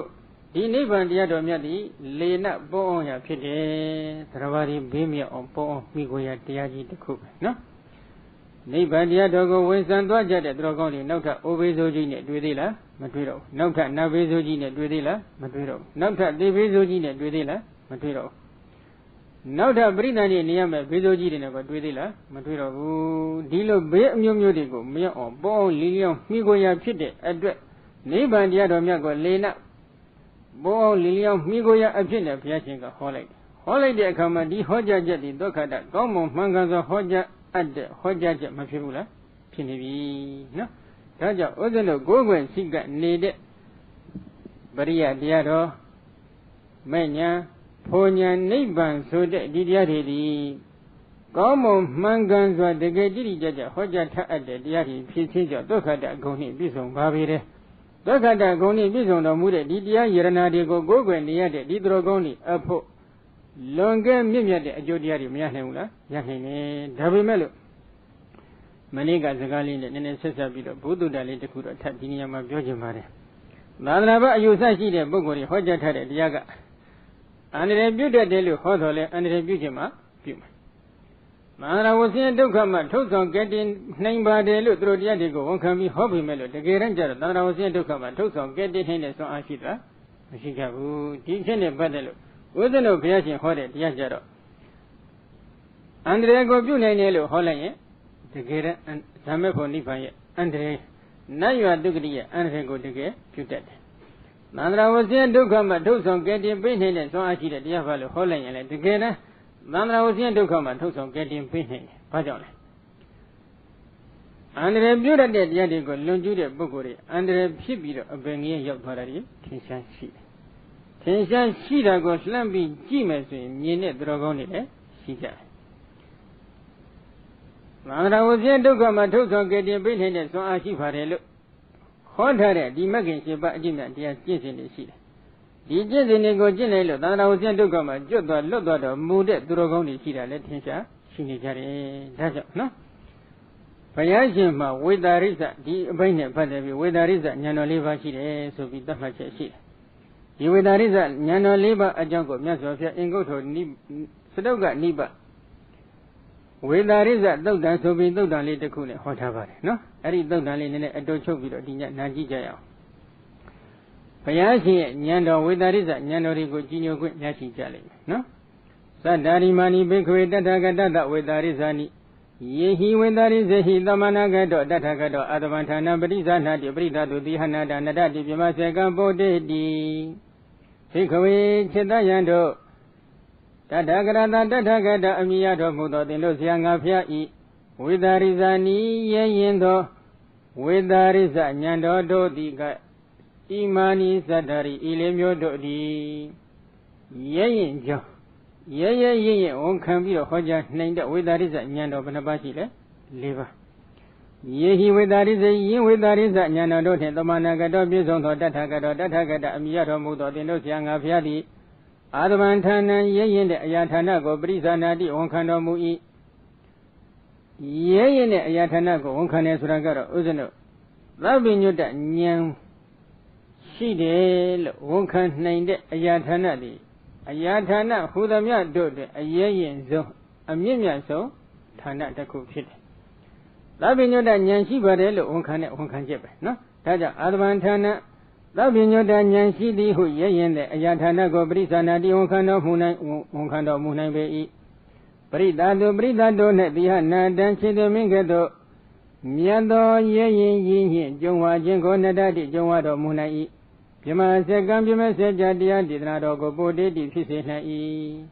ဒီနိဗ္ဗာန်တရားတော်မြတ်သည်လေနပေါအောင်ရဖြစ်တယ်သရဝရီဘေးမြောက်အောင်ပေါအောင်မိကိုရတရားကြီးတစ်ခုပဲနော်နိဗ္ဗာန်တရားတော်ကိုဝင်ဆံသွားကြတဲ့သူတော်ကောင်းတွေနောက်ထပ်အိုဘေးဆိုးကြီးနဲ့တွေ့သေးလားမတွေ့တော့ဘူးနောက်ထပ်နတ်ဘေးဆိုးကြီးနဲ့တွေ့သေးလားမတွေ့တော့ဘူးနောက်ထပ်သေဘေးဆိုးကြီးနဲ့တွေ့သေးလားမတွေ့တော့ဘူးနောက်ထပ်ပရိသတ်တွေနေရမယ်ဘေးဆိုးကြီးတွေနဲ့ကိုတွေ့သေးလားမတွေ့တော့ဘူးဒီလိုဘေးအမျိုးမျိုးတွေကိုမရောက်အောင်ပေါအောင်လီလျောင်းမိကိုရာဖြစ်တဲ့အတွက်နိဗ္ဗာန်တရားတော်မြတ်ကိုလေနပေါအောင်လီလျောင်းမိကိုရာအဖြစ်နဲ့ဘုရားရှင်ကဟောလိုက်တဲ့အခါမှာဒီဟောကြားချက်ဒီဒုက္ခတကောင်းမွန်မှန်ကန်စွာဟောကြားအပ်တဲ့ဟောကြားချက်မဖြစ်ဘူးလားဖြစ်နေပြီနော်ဒါကြောင့်ဥစ္စလို့ကိုယ်ွယ်စိတ်ကနေတဲ့ပရိယတရားတော်မဲ့ညာဖိုလ်ညာနိဗ္ဗာန်ဆိုတဲ့ဒီတရားတွေဒီကောင်းမွန်မှန်ကန်စွာတကယ်တိတိကျကျဟောကြားထားအပ်တဲ့တရားတွေဖြစ်ခြင်းကြောင့်ဒုက္ခတအကုန်နှင့်ပြည့်စုံပါပေတယ်ဒုက္ခတအကုန်နှင့်ပြည့်စုံတော်မူတဲ့ဒီတရားယရနာတွေကိုကိုယ်ွယ်နေရတဲ့ဒီသူတော်ကောင်းတွေအဖို့လွန်ကဲမြင့်မြတ်တဲ့အကျိုးတရားတွေမရနိုင်ဘူးလားရနိုင်တယ်ဒါပေမဲ့လို့မနေ့ကစကားလေးနဲ့နည်းနည်းဆက်ဆက်ပြီးတော့ဘုဒ္ဓတာလေးတစ်ခုတော့ထပ်ဒီနေရာမှာပြောချင်ပါတယ်သာသနာ့ဘအယူဆရှိတဲ့ပုဂ္ဂိုလ်တွေဟောကြားထားတဲ့တရားကအန္တရာယ်ပြုတတ်တယ်လို့ဟောတော်လဲအန္တရာယ်ပြုခြင်းမှာပြုမယ်မဟာရဝဆင်းဒုက္ခမှာထုတ်ဆောင်ကဲတင်နိုင်ပါတယ်လို့သူတို့တရားတွေကိုဝန်ခံပြီးဟောပေမဲ့လို့တကယ်တမ်းကျတော့သန္တာဝဆင်းဒုက္ခမှာထုတ်ဆောင်ကဲတင်နိုင်တဲ့စွမ်းအားရှိတာမရှိကြဘူးဒီဖြစ်နေပတ်တယ်လို့ဥစ္စလို့ဘုရားရှင်ဟောတဲ့တရားကြတော့အန္တရာယ်ကိုပြုနိုင်တယ်လို့ဟောလိုက်ရင်တကယ်တမ်းဇာမေဖို့နိဗ္ဗာန်ရဲ့အန္တရာယ်နတ်ရွာဒုက္ခတိရဲ့အန္တရာယ်ကိုတကယ်ပြုတတ်တယ်။သန္တာဝဆင်းဒုက္ခမှာထုတ်ဆောင်ကဲတင်ပေးနေတဲ့စွမ်းအားရှိတဲ့တရားဘာလို့ဟောလိုက်ရင်လဲတကယ်တမ်းသန္တာဝဆင်းဒုက္ခမှာထုတ်ဆောင်ကဲတင်ပေးနေတယ်။ဘာကြောင့်လဲ။အန္တရာယ်ပြုတတ်တဲ့တရားတွေကိုလွန်ကျူးတဲ့ပုဂ္ဂိုလ်တွေအန္တရာယ်ဖြစ်ပြီးတော့အပင်ငယ်ရောက်သွားတာတွေထင်ရှားရှိတယ်။ထင်ရှားရှိတာကိုလှမ်းပြီးကြည့်မယ်ဆိုရင်မြင်တဲ့သူတော်ကောင်းတွေလည်းရှိကြတယ်။သန္တာဝဆင်းဒုက္ခမှာထုတ်ဆောင်ကဲတင်ပေးနေတဲ့စွမ်းအားရှိပါတယ်လို့ဟောထားတဲ့ဒီမဂ္ဂင်7ပါးအကျင့်များတရားကျင့်စဉ်တွေရှိတယ်။ဒီကျင့်စဉ်တွေကိုကျင့်လိုက်လို့သန္တာဝဆင်းဒုက္ခမှာကျွတ်သွားလွတ်သွားတော့မူတဲ့သူတော်ကောင်းတွေရှိတာလည်းထင်ရှားရှိနေကြတယ်။ဒါကြောင့်နော်ဘုရားရှင်မှာဝေတာရိစ္ဆဒီအပိုင်းနဲ့ပတ်သက်ပြီးဝေတာရိစ္ဆဉာဏ်တော်၄ပါးရှိတယ်ဆိုပြီးသတ်မှတ်ချက်ရှိတယ်။ဒီဝေတာရိစ္ဆဉာဏ်တော်၄ပါးအကြောင်းကိုမြတ်စွာဘုရားအင်္ဂုတ္တစတုကနိဗ္ဗာန်ဝေတာရိစ္ဆသုတ်တံဆိုပြီးသုတ်တံလေးတစ်ခုနဲ့ဟောထားပါတယ်နော်အဲ့ဒီသုတ်တံလေးနည်းနည်းအတူချုပ်ပြီးတော့ဒီညနာကြည့်ကြရအောင်ဘုရားရှင်ရဲ့ဉာဏ်တော်ဝေတာရိစ္ဆဉာဏ်တော်တွေကိုကြီးညိုခွင့်ရရှိကြလိမ့်မယ်နော် Sadarimani Bhikkhave Tathagata Vedarisani Yehi Vedarisehi Tamanagato Tathagato Adavantana Parisana Prita Dihana Nadati Pimaseka Bodhi Bhikkhave Chitayando Tathagata Tathagata Amiyato Mudo Dindosianga Fiai Vedarisani Yendo Vedarisa Nyando Dodiga Imani Sadari Ilemyo Dodi Yen Jo Ye on can be a Hoja named Vedarisa Nyando Panabashile Liver Yehi Vedarisa Yin Vedarisa Nyando Tamanagato Bizonto Tathagata Amiyato Mudo Dindosianga Fiadi Adamantana Yen Ayatanago Brisanadi on Kandomui Yen Ayatanago on Kanesuragaro Uzano Labinuta Nyang Shidel on can named Ayatanadi Ayatana Hudamia Dode a yen zo a mimia so Tana Taku Pit Labinuta Nyanshi Barello on can jeb no Taja Advantana Labinuta Nyanshi di who yen the Ayatana go Brisana di Onkano Munkando Munai Brida do net the Hana Danchi the Mingato Miado yen Jongwa Jingo Nadadi Jongwado Munai Pima Segam Pima Sejadia did not go body Pisina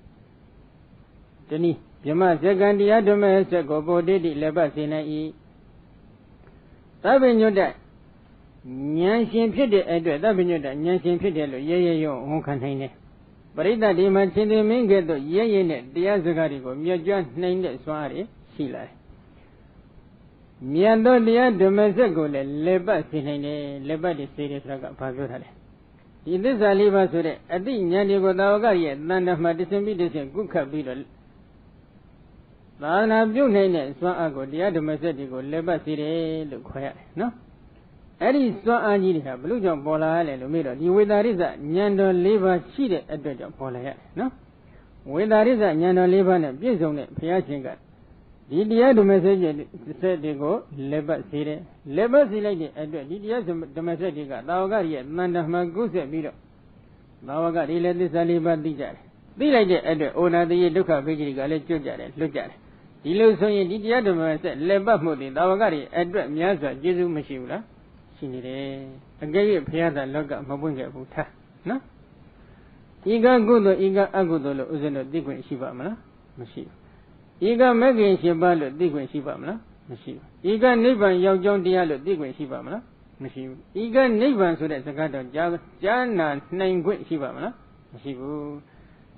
Tani Pima Segandia Domestic go body Lebasina Tabinuda Nyanshin Pity Edward Tabinuda Nyanshin Pity Ye on container. Barita di Machidi Mingato Ye the Azagarigo Miajan named Swari Sila Miando dia domestic go Lebasina Lebadi series Raga Pavura. In this Aliva Sure, I think Yanigo Dawagari, none of my disabilities, good capital. Lana Bunane, Swago, the other Messadigo, Leba Sire, look quiet, no? Eddie Swaanji, Blue John Pola, and Lumiro, you with Ariza, Nyando Liva cheated at the John Pola, no? With Ariza, Nyando Liva and Bizone, Piachinga. The other message said they go, Leba Sire, Leba Sire, at the Messadiga, Dawagari, Nanda Magusa Biro. Dawagari let this Aliba Dijar. Be like the other owner, the Luca Vigiga, let you look at it. The Luson, the other man said, Leba Modi, Dawagari, Edward Miaza, Jesu Mashura. She did a gay Piazza Loga Mabunga Buta, no? Iga Gudo, Iga Agudo, Uzano, Digwin Shibamana, Machine. Iga Megan Shibalo, Digwin Shibamana, Machine. Iga Niban Young Diallo, Digwin Shibamana, Machine. Iga Niban so that's a god of Jana, nine great Shibamana, Machine.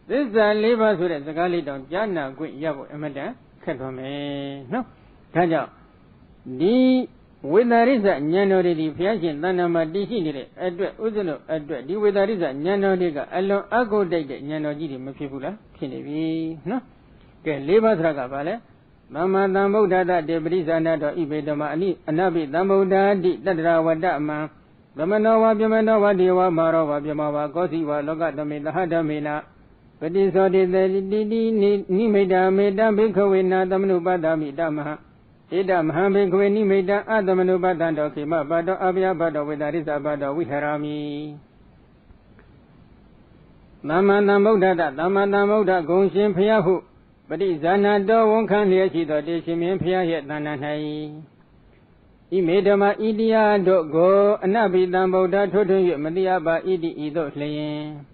This is a labor so that's a galley down Jana, great Yabo, Amada, Katome, no? Taja. The with there is a Nyanori Piajan, Nanama Dishini, Edward Uzuno, Edward, the with there is a Nyanodiga, alone Ago Date, Nyanoji, Mapipula, Kinevi, no? Get labor Ragavale, Mama Damoda, Debris Anado, Ibedama, Anabi, Damoda, Dadra Wadama, Damanowa, Biamanowa, Diwa, Marova, Biamawa, Gosiwa, Logatame, the Hadamina, but this or the Nimeda, Meda, Bikowina, Damnubadami, Dama. Idam Hambe Gweni made Adamanu Badando came up, Bado Abia Bado with Arisa Bado Wiharami. Nama Namoda, Nama Namoda, Gonshin Piahu, but is Zanado won't come here, she thought she meant Pia yet Nanai. He made a ma Idia do go, Anabi Damboda told you, Mediaba Idi Ido Slayin.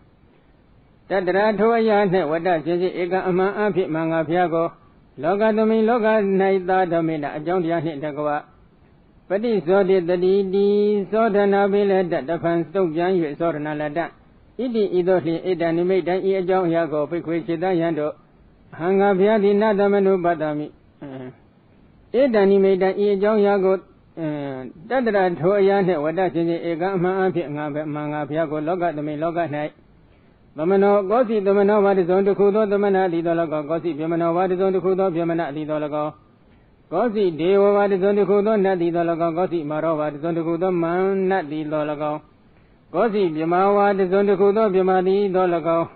That Ratoya, what does Ega Ama Api Manga Piago? Loga domi loga naida domina, a Jonia Hitagoa. But he saw the Didi, saw the Nabila that the fans took young, you saw the Nalada. Idi idoli, it animated a John Yago, Piquich Dayando. Hang up here the Nadamanu Badami. It animated a John Yago. Dadra Toya, what does it, Egama, Manga Piago, loga domi loga night. Domino, Gossi, Domino, what is on the Kudo, Domina, the Dolago, Gossi, Domino, what is on the Kudo, Domina, the Dolago. Gossi, Deo, what is on the Kudo, not the Dolago, Gossi, Maro, what is on the Kudo, Man, not the Dolago. Gossi, Bima, what is on the Kudo, Bima, the Dolago.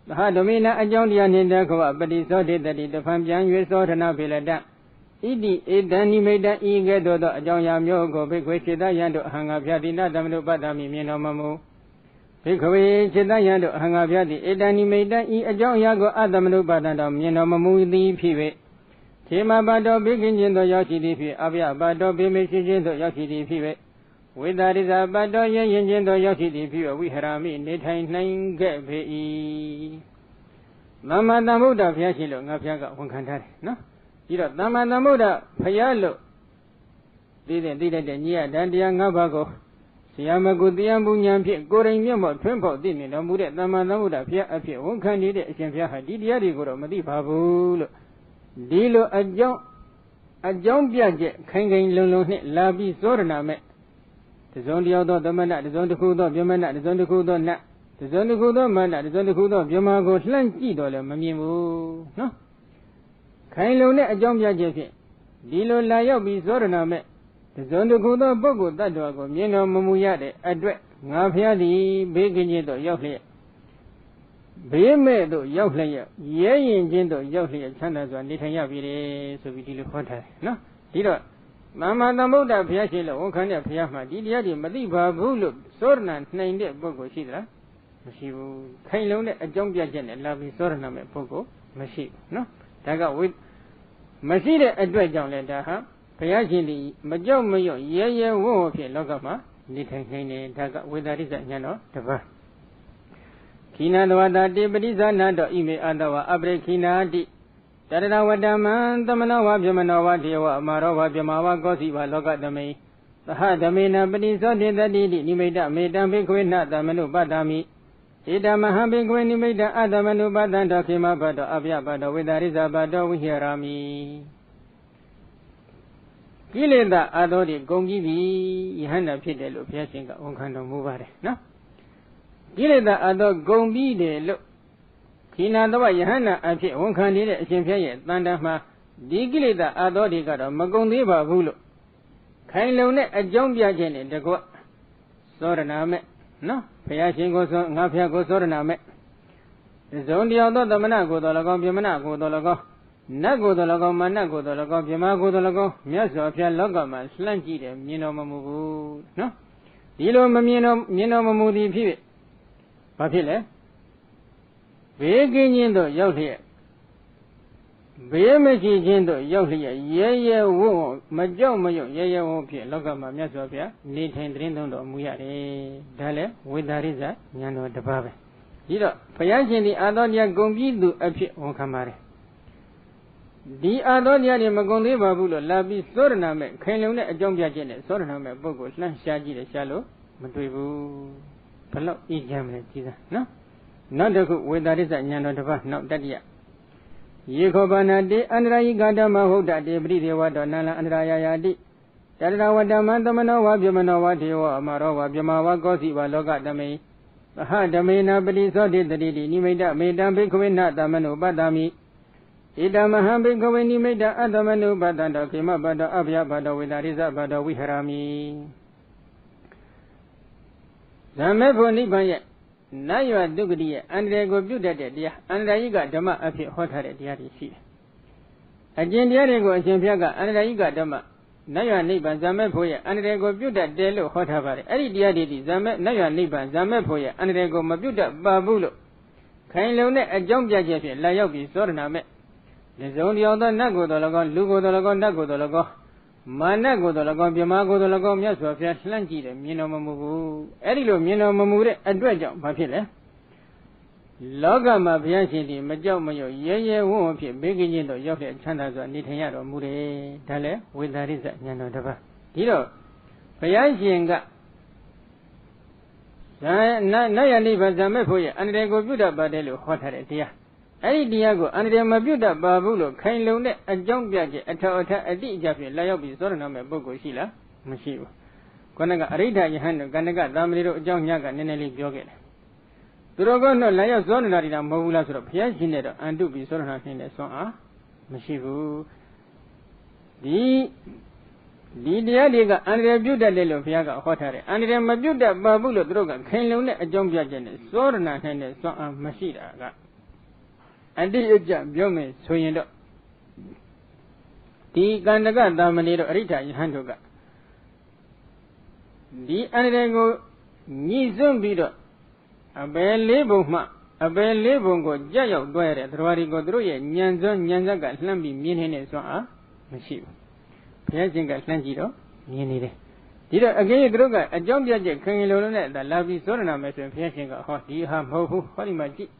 The Hadomina, a Jondian in the Kova, but he saw that the Famjan, you saw the Nabilada. Idi, it then he made that eager dodo, a John Yam Yogo, big wicked, I had to hang up Yadina, Damno Badami, Minomamu. ဘေခဝေจิตတယံတို့အဟံငါပြသည်ဧတန်နိမိတံဤအကြောင်းအရာကိုအတ္တမနုပါဒံတော်မြင်တော်မမူသည်ဖြစ်၍ခြေမပါတော်ဘေကင်းခြင်းသောရောက်ရှိသည်ဖြစ်အဗျပါတော်ဘေမေရှိခြင်းသောရောက်ရှိသည်ဖြစ်၍ဝိတာရိဇာပါတော်ရရင်ခြင်းသောရောက်ရှိသည်ဖြစ်၍ဝိဟရာမိနေထိုင်နိုင်ခဲ့ပေ၏သမ္မာသမ္ဗုဒ္ဓဘုရားရှင်လို့ငါဘုရားကဝန်ခံထားတယ်နော်ပြီးတော့သမ္မာသမ္ဗုဒ္ဓဘုရားလို့သိတဲ့ညီရတန်တရား၅ပါးကိုဆရာမကုတရားပူညာဖြင့်ကိုယ်တိုင်မျက်မှောက်ထွန်းဖောက်သိမြင်တော်မူတဲ့သမ္မာသမ္ဗုဒ္ဓဘုရားအဖြစ်ဝန်ခံနေတဲ့အရှင်ဘုရားဟာဒီတရားတွေကိုတော့မသိပါဘူးလို့ဒီလိုအကြောင်းပြချက်ခိုင်ခိုင်လုံလုံနဲ့လာပြီးသောရဏမဲ့တစုံတယောက်သောသမဏတစုံတစ်ခုသောဗြဟ္မဏတစုံတစ်ခုသောနတ်တစုံတစ်ခုသောမဏတစုံတစ်ခုသောဗြဟ္မာကိုလှမ်းကြည့်တော့လည်းမမြင်ဘူးနော်ခိုင်လုံတဲ့အကြောင်းပြချက်ဖြင့်ဒီလိုလာရောက်ပြီးသောရဏမဲ့တစုံတစ်ခုသောပုဂ္ဂိုလ်တ attva ကိုမြင်တော်မမူရတဲ့အတွက်ငါဖျားသည်ဘေးကင်းခြင်းသို့ရောက်လျက်ဘေးမဲ့သို့ရောက်လျက်ရဲရင်ခြင်းသို့ရောက်လျက်ချမ်းသာစွာနေထိုင်ရပြီလေဆိုပြီးဒီလိုခေါ်ထားတယ်နော်ဒီတော့သမ္မာသမ္ဗုဒ္ဓဘုရားရှိလို့ဝန်ခံတဲ့ဘုရားမှာဒီတရားတွေမသိပါဘူးလို့သောရဏနိုင်တဲ့ပုဂ္ဂိုလ်ရှိသလားမရှိဘူးခိုင်လုံတဲ့အကြောင်းပြချက်နဲ့လာပြီးသောရဏမဲ့ပုဂ္ဂိုလ်မရှိဘူးနော်ဒါကမရှိတဲ့အတွက်ကြောင့်လည်းဒါဟာဘုရားရှင်ဒီမကြောက်မရွံ့ရဲရဲဝံ့ဝံ့ဖြင့်လောကမှာနေထိုင်နိုင်တယ်ဒါကဝေဒာရိဇဉာဏ်တော်တပါးခိနာတဝတာတေပတိဇာနာတောဣမေအတဝအပရိခိနာတိတတရဝတ္တမံသမနောဝဗြဟ္မနောဝဒေဝအမရောဝဗြဟ္မာဝကောစီဝလောကသမိသဟဓမေနပတိသောတေတတိတိနိမိတမေတံဘေခွေနသမနုပတ္တာမိဧတမဟံဘေခွေနိမိတအတမနုပတ္တံတောခေမဘတ္တောအဗျဘတ္တောဝေဒာရိဇဘတ္တောဝိဟရာမိကိလေသာအာသောတွေကုန်ပြီးပြီယဟန္တာဖြစ်တယ်လို့ဘုရားရှင်ကဝန်ခံတော်မူပါတယ်နော်ကိလေသာအာသောကုန်ပြီးတယ်လို့ခိနာတဝယဟန္တာအဖြစ်ဝန်ခံနေတဲ့အရှင်ဘုရားရဲ့တန်တမှာဒီကိလေသာအာသောတွေကတော့မကုန်သေးပါဘူးလို့ခိုင်လုံတဲ့အကြောင်းပြချက်နဲ့တကွသောရဏမဲ့နော်ဘုရားရှင်ကိုဆိုငါဘုရားကိုသောရဏမဲ့ဇုံတယောက်သောသမဏကိုတော်၎င်းပြမဏကိုတော်၎င်းနတ်ကိုယ်တော်၎င်းမနတ်ကိုယ်တော်၎င်းဗြဟ္မာကိုယ်တော်၎င်းမြတ်စွာဘုရားလောကမှာလှမ်းကြည့်တယ်မြင်တော်မမူဘူးနော်ဒီလိုမမြင်တော်မမူသည်ဖြစ်ဖြစ်ဘာဖြစ်လဲဘေးကင်းခြင်းတို့ရောက်လျက်ဘေးမရှိခြင်းတို့ရောက်လျက်ရဲရဲဝံ့ဝံ့မကြောက်မရွံ့ရဲရဲဝံ့ဖြစ်လောကမှာမြတ်စွာဘုရားနေထိုင်သတင်းသုံးတော်မူရတယ်ဒါလည်းဝေဒာရိဇဉာဏ်တော်တစ်ပါးပဲဒီတော့ဘုရားရှင်ဒီအာသောတရားဂုံပြီးသူအဖြစ်ဝန်ခံပါတယ်ဒီအာသောတရားတွေမကုန်သေးပါဘူးလို့လာပြီးသောရဏမဲ့ခိုင်လုံတဲ့အကြောင်းပြချက်နဲ့သောရဏမဲ့ပုဂ္ဂိုလ်လှမ်းရှားကြည့်တယ်ရှားလို့မတွေ့ဘူးဘလို့အေးချမ်းမလဲကြည်စားနော်နောက်တစ်ခုဝေဒာရိဇဉာဏ်တော်တစ်ပါးနောက်တတိယယေခောဘာနာတိအန္တရာယိကာဓမ္မဟုတ်တတေပရိဒေဝတောနန္လအန္တရာယာယာတိတတရဝတ္တမံသမနောဝဗြဟ္မနောဝဒေဝအမရောဝဗြဟ္မာဝကောစီဝလောကတမေသဟဓမေနပတိသောတေတတိနိမိတမေတံဘိက္ခဝေနသမနုပတ္တာမိဣဒမဟံဘိက္ခဝေနိမိတအတ္တမနုပတ္တံတောခေမဘတ္တောအဗျဘတ္တောဝေဒာရိဇဘတ္တောဝိဟရာမိဇမ္မေဖို့နိဗ္ဗာန်ရဲ့နတ်ရွာဒုက္ခတိရဲ့အန္တရာယ်ကိုပြုတ်တတ်တဲ့တရားအန္တရာယိကဓမ္မအဖြစ်ဟောထားတဲ့တရားတွေရှိတယ်။အကျင့်တရားတွေကိုအရှင်ဘုရားကအန္တရာယိကဓမ္မနတ်ရွာနိဗ္ဗာန်ဇမ္မေဖို့ရဲ့အန္တရာယ်ကိုပြုတ်တတ်တယ်လို့ဟောထားပါတယ်။အဲ့ဒီတရားတွေဒီနတ်ရွာနိဗ္ဗာန်ဇမ္မေဖို့ရဲ့အန္တရာယ်ကိုမပြုတ်တတ်ပါဘူးလို့ခိုင်လုံတဲ့အကြောင်းပြချက်ဖြင့်လာရောက်ပြီးသောရဏမဲ့ဒီစုံတယောက်သောနတ်ကိုယ်တော်၎င်းလူကိုယ်တော်၎င်းနတ်ကိုယ်တော်၎င်းမာနကိုယ်တော်၎င်းဗြဟ္မာကိုယ်တော်၎င်းမြတ်စွာဘုရားလှမ်းကြည့်တယ်မြင်တော်မမူဘူးအဲ့ဒီလိုမြင်တော်မမူတဲ့အတွက်ကြောင့်ဘာဖြစ်လဲလောကမှာဘုရားရှင်ဒီမကြောက်မရွံ့ရဲရဲဝံ့ဝံ့ဖြစ်ဘေးကင်းခြင်းတို့ရောက်တဲ့ချမ်းသာစွာနေထိုင်ရတော်မူတယ်ဒါလည်းဝေဒာရိဇဉာဏ်တော်တစ်ပါးဒီတော့ဘုရားရှင်ကနတ်ယနိဗ္ဗာန်ဇမ္မေဖို့ရဲ့အန္တရာယ်ကိုပြုတတ်ပါတယ်လို့ဟောထားတဲ့တရားအဲ့ဒီတရားကိုအန္တရာယ်မပြုတ်တတ်ပါဘူးလို့ခိုင်လုံတဲ့အကြောင်းပြချက်အထောက်အထားအတိအကျဖြင့်လာရောက်ပြီးသောရဏမဲ့ပုဂ္ဂိုလ်ရှိလားမရှိဘူးခொနကအရိဋ္ဌယဟန်တို့ကန္နကသာမဏေတို့အကြောင်းညကနည်းနည်းလေးပြောခဲ့တယ်သူတို့ကတော့လာရောက်သောရဏတိတာမဟုတ်ဘူးလားဆိုတော့ဘုရားရှင်နဲ့တော့အန်တုပြီးသောရဏနှင်းနဲ့ဆွမ်းအားမရှိဘူးဒီတရားတွေကအန္တရာယ်ပြုတ်တတ်တယ်လို့ဘုရားကဟောထားတယ်အန္တရာယ်မပြုတ်တတ်ပါဘူးလို့သူတို့ကခိုင်လုံတဲ့အကြောင်းပြချက်နဲ့သောရဏနှင်းနဲ့ဆွမ်းအားမရှိတာကအတိအကျပြောမယ်ဆိုရင်တော့ဒီကန္တကသာမဏေတို့အရိဋ္ဌယဟန်တို့ကဒီအန္တရာယ်ကိုညှိစွန်းပြီးတော့ အဘယ်လေးပုံမှအဘယ်လေးပုံကိုကြက်ရောက်တွဲရတဲ့တရားဒီကိုသူတို့ရဲ့ဉာဏ်စွမ်းဉာဏ်ဇက်ကလှမ်းပြီးမြင်နေတဲ့စွမ်းအားမရှိဘူးဘုရားရှင်ကလှမ်းကြည့်တော့မြင်နေတယ်ဒီတော့အကယ်၍သူတို့ကအကြောင်းပြချက်ခင်ခင်လုံးနဲ့လာပြီးစောရနာမယ်ဆိုရင်ဘုရားရှင်ကဟောဒီဟာမဟုတ်ဘူးဟောဒီမှာကြည့်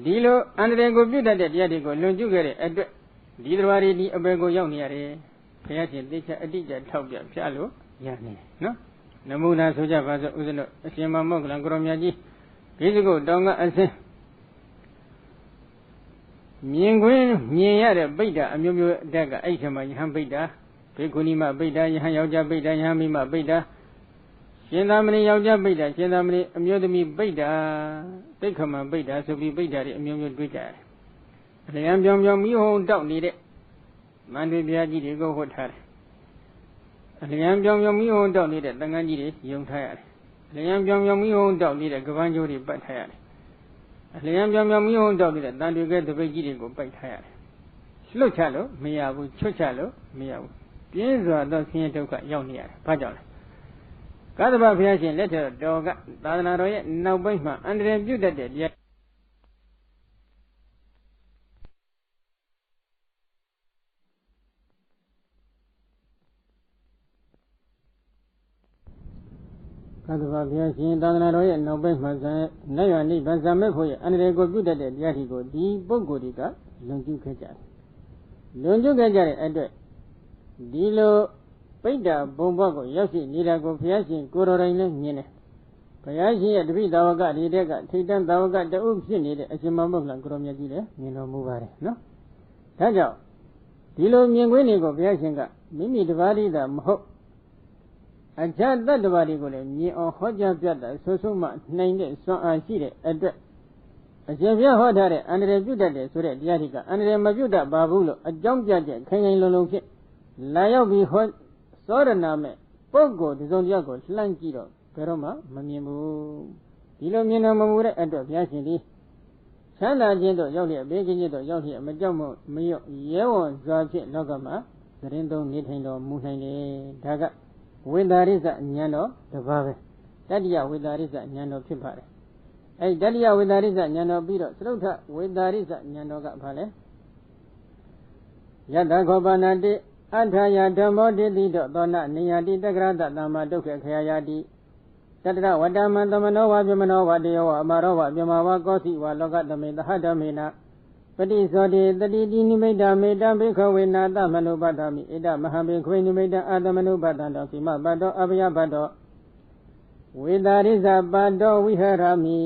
ဒီလိုအန္တရာယ်ကိုပြုတ်တတ်တဲ့တရားတွေကိုလွန်ကျူးခဲ့တဲ့အတွက်ဒီတရားတွေဒီအပယ်ကိုရောက်နေရတယ်ဘုရားရှင်သိချာအတိအကျထောက်ပြပြလို့ရနေတယ်နော်နမူနာဆိုကြပါစို့ဥစ္စနအရှင်မမောက္ကလံကိုရောမြတ်ကြီးဘိသိကုတောင်ကအစင်းမြင်ခွင့်မြင်ရတဲ့ပိဋ္ဌာအမျိုးမျိုးအတက်ကအဲ့ထမှာယဟန်ပိဋ္ဌာဘေကုဏီမပိဋ္ဌာယဟန်ယောက်ျားပိဋ္ဌာယဟန်မိမပိဋ္ဌာရှင်သာမဏေယောက်ျားပိဋ္ဌာရှင်သာမဏေအမျိုးသမီးပိဋ္ဌာတိက္ခမပိဋ္ဌာဆိုပြီးပိဋ္ဌာတွေအမျိုးမျိုးတွေ့ကြတယ်အလျံပြောင်ပြောင်မိဟုံတောက်နေတဲ့မန္တလေးဘုရားကြီးတွေကိုဟောထားတယ်အလျံပြောင်ပြောင်မိဟုံတောက်နေတဲ့တန်ခမ်းကြီးတွေယုံထားရတယ်အလျံပြောင်ပြောင်မိဟုံတောက်နေတဲ့ကပန်းကျိုးတွေပတ်ထားရတယ်အလျံပြောင်ပြောင်မိဟုံတောက်နေတဲ့တန်တွေကဲတပိတ်ကြီးတွေကိုပိုက်ထားရတယ်လွတ်ချလို့မရဘူးချွတ်ချလို့မရဘူးပြင်းစွာသောဆင်းရဲဒုက္ခရောက်နေရတယ်ဘာကြောင့်လဲကသဗ္ဗဘုရားရှင်လက်ထက်တော်ကသာသနာတော်ရဲ့နောက်ပိုင်းမှာအန္တရာယ်ပြုတ်တတ်တဲ့တရားကသဗ္ဗဘုရားရှင်သာသနာတော်ရဲ့နောက်ပိုင်းမှာနတ်ရနိဗ္ဗာန်ဇမဲ့ဖို့ရဲ့အန္တရာယ်ကိုပြုတ်တတ်တဲ့တရားတွေကိုဒီပုဂ္ဂိုလ်တွေကလွန်ကျူးခဲ့ကြတယ်လွန်ကျူးခဲ့ကြတဲ့အတွက်ဒီလိုပိဋ္ဌာဘုံဘွားကိုရောက်ရှိနေတာကိုဘုရားရှင်ကိုယ်တော်တိုင်လည်းမြင်တယ်ဘုရားရှင်ရဲ့တပိသာဝကဒီတဲ့ကထိတ်တန်းသာဝကတဥဖြစ်နေတဲ့အရှင်မမောက္ခလံကိုရောမြတ်ကြီးလည်းမြင်တော်မူပါတယ်နော်ဒါကြောင့်ဒီလိုမြင်ကွင်းတွေကိုဘုရားရှင်ကမိမိတပါးတည်းသာမဟုတ်အခြားတတ္တဝါတွေကိုလည်းမြင်အောင်ဟောကြားပြတာဆိုဆုံးမှနိုင်တဲ့စွမ်းအားရှိတဲ့အတွက်အရှင်ဘုရားဟောထားတဲ့အန္တရာယ်ပြုတ်တတ်တယ်ဆိုတဲ့တရားတွေကအန္တရာယ်မပြုတ်တတ်ပါဘူးလို့အကြောင်းပြချက်ခိုင်ခိုင်လုံလုံဖြင့်လာရောက်ပြီးဟောသောရဏမဲ့ပုဂ္ဂိုလ်ဒီစုံတရားကိုလှမ်းကြည့်တော့ဘယ်တော့မှမမြင်ဘူးဒီလိုမြင်တော်မမူတဲ့အတွက်ဘုရားရှင်ဒီချမ်းသာခြင်းတို့ရောက်လျက်ဘေးကင်းခြင်းတို့ရောက်လျက်မကြောက်မရွံ့ရဲဝံစွာဖြင့်လောကမှာသတင်းသုံးနေထိုင်တော်မူနိုင်တယ်ဒါကဝိသရိစဉာဏ်တော်တပါးပဲတတ္တိယဝိသရိစဉာဏ်တော်ဖြစ်ပါတယ်အဲ့တတ္တိယဝိသရိစဉာဏ်တော်ပြီးတော့သရုတ်ထဝိသရိစဉာဏ်တော်ကဘာလဲယတ္တခောပနတိအထာယဓမ္မောတိတိတောသောနနေယတိတက္ကရတသမ္မာဒုက္ခခယယာတိတတ္တရဝတ္တမံသမနောဝပြမနောဝတယောဝအမရောဝပြမဝကောစီဝလောကသမေသဟဓမေနပတိသောတိတတိတိနိမိတမေတံဘိခဝေနာသမနုပတ္တမိဣဒမဟံဘိခဝေနိမိတံအာသမနုပတ္တံတောစီမပတ္တောအဘယပတ္တောဝေတာရိဇပတ္တောဝိဟရမိ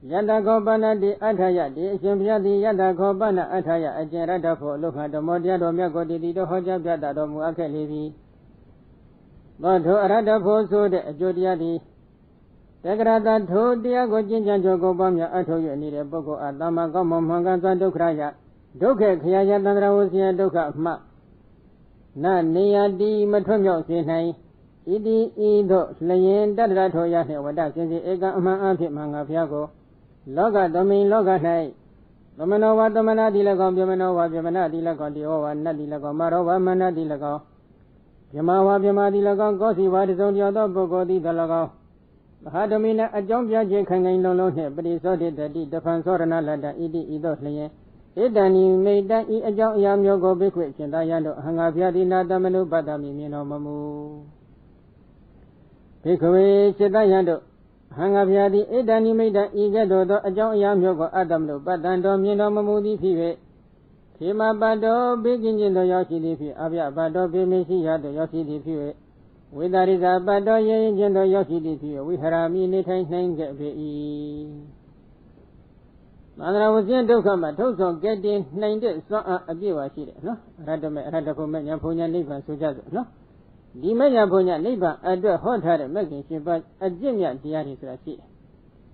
ယတ္တခောပနတိအထာယတိအရှင်ဘုရားသည်ယတ္တခောပနအထာယအကျဉ်ရတ္တဖို့အလုခဓမ္မောတရားတော်မြတ်ကိုတည်တည်တော်ဟောကြားပြတာတော်မူအပ်ခဲ့လေပြီသောထိုအရတ္တဖို့ဆိုတဲ့အကျိုးတရားသည်တက္ကရာတထိုတရားကိုကျင့်ကြံကြိုးကိုပွားများအထောက်ရနေတဲ့ပုဂ္ဂိုလ်အားတမ္မာကောင်းမွန်မှန်ကန်စွာဒုက္ခရဒုက္ခခယယတန္တရာဝစီယဒုက္ခမှနနေယတိမထွတ်မြောက်စေနိုင်ဣတိဤသို့လျင်တတ္တရထောရနှင့်ဝတ္တစင်စစ်ဧကအမှန်အဖြစ်မှန်ငါဘုရားကိုလောကသမိန်လောက၌သမနောဝသမနာတိ၎င်းပြမနောဝပြမနာတိ၎င်းတေဝဝနတ်တိ၎င်းမရောဝမနတိ၎င်းပြမဝပြမတိ၎င်းကောစီဝါတစုံတယောသောပုဂ္ဂိုလ်သည်၎င်းမဟာဓမိနဲ့အကြောင်းပြခြင်းခိုင်ခိုင်လုံလုံနှင့်ပရိသောတိတတိတဖန်သောရဏလတ္တဣတိဤသို့လျင်ဣတဏီမိတံဤအကြောင်းအရာမျိုးကိုဘိက္ခွေရှင်သာယံတို့အဟံငါဘုရားတိနာတမနုပတ္တမိမြင်တော်မမူဘိက္ခဝေရှင်သာယံတို့ဟံငါဘုရားသည်ဣတဏိမိတံဤကဲ့သို့သောအကြောင်းအရာမျိုးကိုအတ္တမလို့ပတ္တံတော်မြင်တော်မမူသည်ဖြစ်၍ခေမပတ်တော်ဘေးကင်းခြင်းတို့ရောက်ရှိသည်ဖြစ်အဗျပတ်တော်ဘေးမရှိရတို့ရောက်ရှိသည်ဖြစ်၍ဝိသရိဇာပတ်တော်ရရင်ခြင်းတို့ရောက်ရှိသည်ဖြစ်၍ဝိဟရမိနေထိုင်နိုင်ခဲ့ပေ၏မန္တရာဝဇင်းဒုက္ခမှာထုတ်ဆောင်ကဲ့တင်နိုင်တဲ့စွမ်းအားအပြည့်ပါရှိတယ်နော်အရတ္တမေအရတ္တဖို့မဲ့ညာဘုံညာနိဗ္ဗာန်ဆိုကြစို့နော်ဒီမဲ့ညာဘုံညာနိဗ္ဗာန်အတွက်ဟောထားတဲ့မဲ့ခင်ရှင်ပါအကျင့်မြတ်တရားတွေဆိုတာရှိတယ်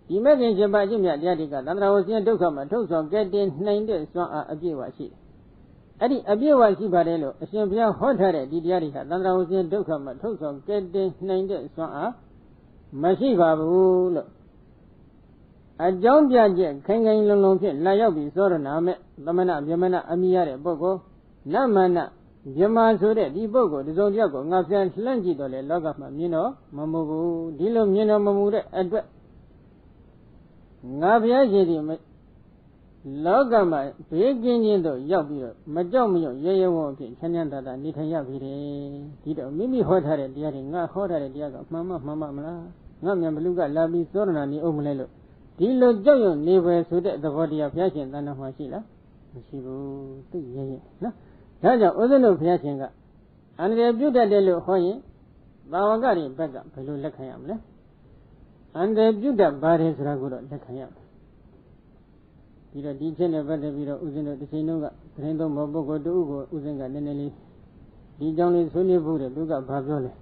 ဒီမဲ့ခင်ရှင်ပါအကျင့်မြတ်တရားတွေကသန္တရာဝဇင်းဒုက္ခမှာထုတ်ဆောင်ကဲ့တင်နိုင်တဲ့စွမ်းအားအပြည့်ပါရှိတယ်အဲ့ဒီအပြည့်ဝရှိပါတယ်လို့အရှင်ဘုရားဟောထားတဲ့ဒီတရားတွေကသန္တရာဝဇင်းဒုက္ခမှာထုတ်ဆောင်ကဲ့တင်နိုင်တဲ့စွမ်းအားမရှိပါဘူးလို့အကြောင်းပြချက်ခိုင်ခိုင်လုံလုံဖြင့်လာရောက်ပြီးသောရဏမဲ့သမဏဗြဟ္မဏအမိရတဲ့ပုဂ္ဂိုလ်နမန Yama so that the bogo, the Zodiaco, Nasan Slangi, the Logama, Mino, Mamugu, Dilo Mino Mamude, and Navia Jedi Logama, beginning the Yabi, Majomio, Yayawoki, Kenyanda, Nitayavi, Dito, Mimi Hotter, Diaringa, Hotter, Diaga, Mama, Namaluga, Labi, Sorana, Omulelo. Dilo Joyo, never so that the body of Yashin than of Mashila. She will do ye. No, Raja Ozano Piachinga. And they built a delo hoye, Bawagari, Baga, Pelu Lakayam. And they built up Baris Ragudo, Lakayam. Did a DJ about the Viro Uzino, the Sinoga, Rendo Mobogo, Dugo, Uzenga, Neneli. Did only Sunny Buddha, Duga, Pavole.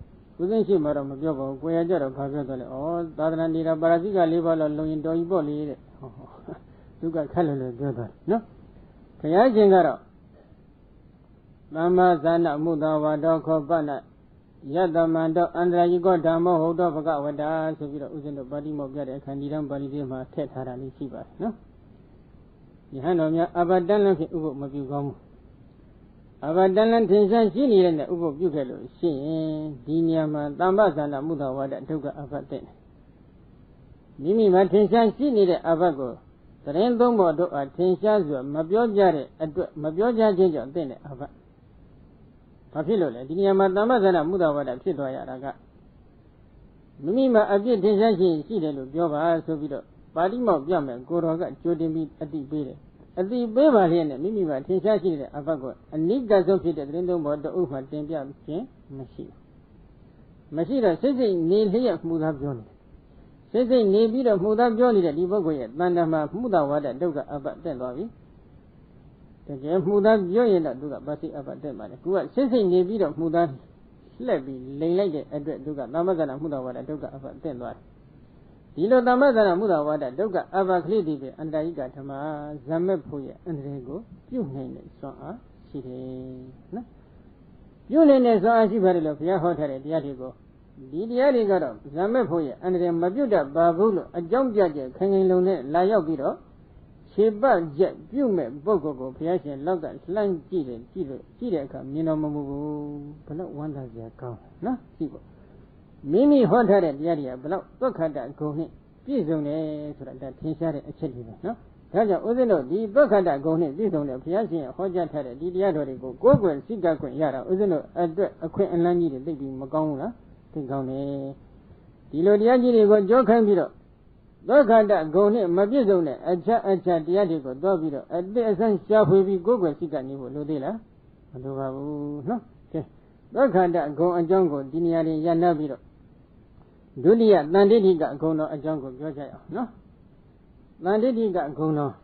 Uzin she Maram Jobo, Guajar of Pavole, or Dadranira Baraziga, Lival, or Loin Doiboli. Duga Kalala, Joda. No? Kayajingara Mama Zana Muda Wadoko Bana Yadamando Andra you got Damo Hodo Wada Sevilla Uzin the body Mogada Candidan Balidima Tet Harani Siba, no? Yahanomia Abadan Ugo Mabugom Abadan Tension Gini and the Ugo Bugalo, she Diniama Dambazana Muda Wada Tuga Abaten. Nimi Matension Gini the Abago. The Rendo Modo attention to Mabioja, Mabioja Ginger, then Ava Papilo, Diniamadamazana Mudawada Pidoyaraga. Mimima Abi Tension, she did Biova Sovido, Badimo Biam, Goroga, Jodimi at the Bede. At the Bevalian, Mimima Tension, Avago, and Niga Sophie, the Rendo Modo Ufa Tempia, Machine. Machine says in Neil here, Mudabjoni. Says they may be the Muda Johnny that you go yet, Mandama Muda Wada Duga about 10 lobby. The Jeff Muda Joy that Duga Basi about 10 money. Who says they may be the Muda Slabby, lay like it at Duga, Namazana Muda Wada Duga about 10 lobby. You know Namazana Muda Wada Duga about Lady and Daiga Tama, Zamepuya, and Rego, you name it, so she no. You name it, so I see very love your hotel at Yadigo. Didiari got up, Zamepoya, and then Mabuda Babulo, a young judge, hanging lone, Layogiro, Shiba Jet, Bume, Bogo, Piacian, Logan, Slang, Chidaka, Minomamu, but not one has their count, no? Mimi Hotter at Yadia, but look at that going, Pizone, so that Tinsari, etc. No? Raja Uzino, the Bokada going, Bizone, Piacian, Hoja Tare, Didiadorigo, Gogo, and Sigako Yara, Uzino, a quaint and landy, the baby Magona. Gone. Dilodiaji go Jokan Biro. Dokanda Gone, Mabizone, Acha Diadigo, Dobiro, at the essence will be Gogo Sigani, Lodilla. No? Dokanda go and Jongo, Diniari Yanabiro. Dulia, Landiga go no a Jongo, Georgia. No? Landiga go no.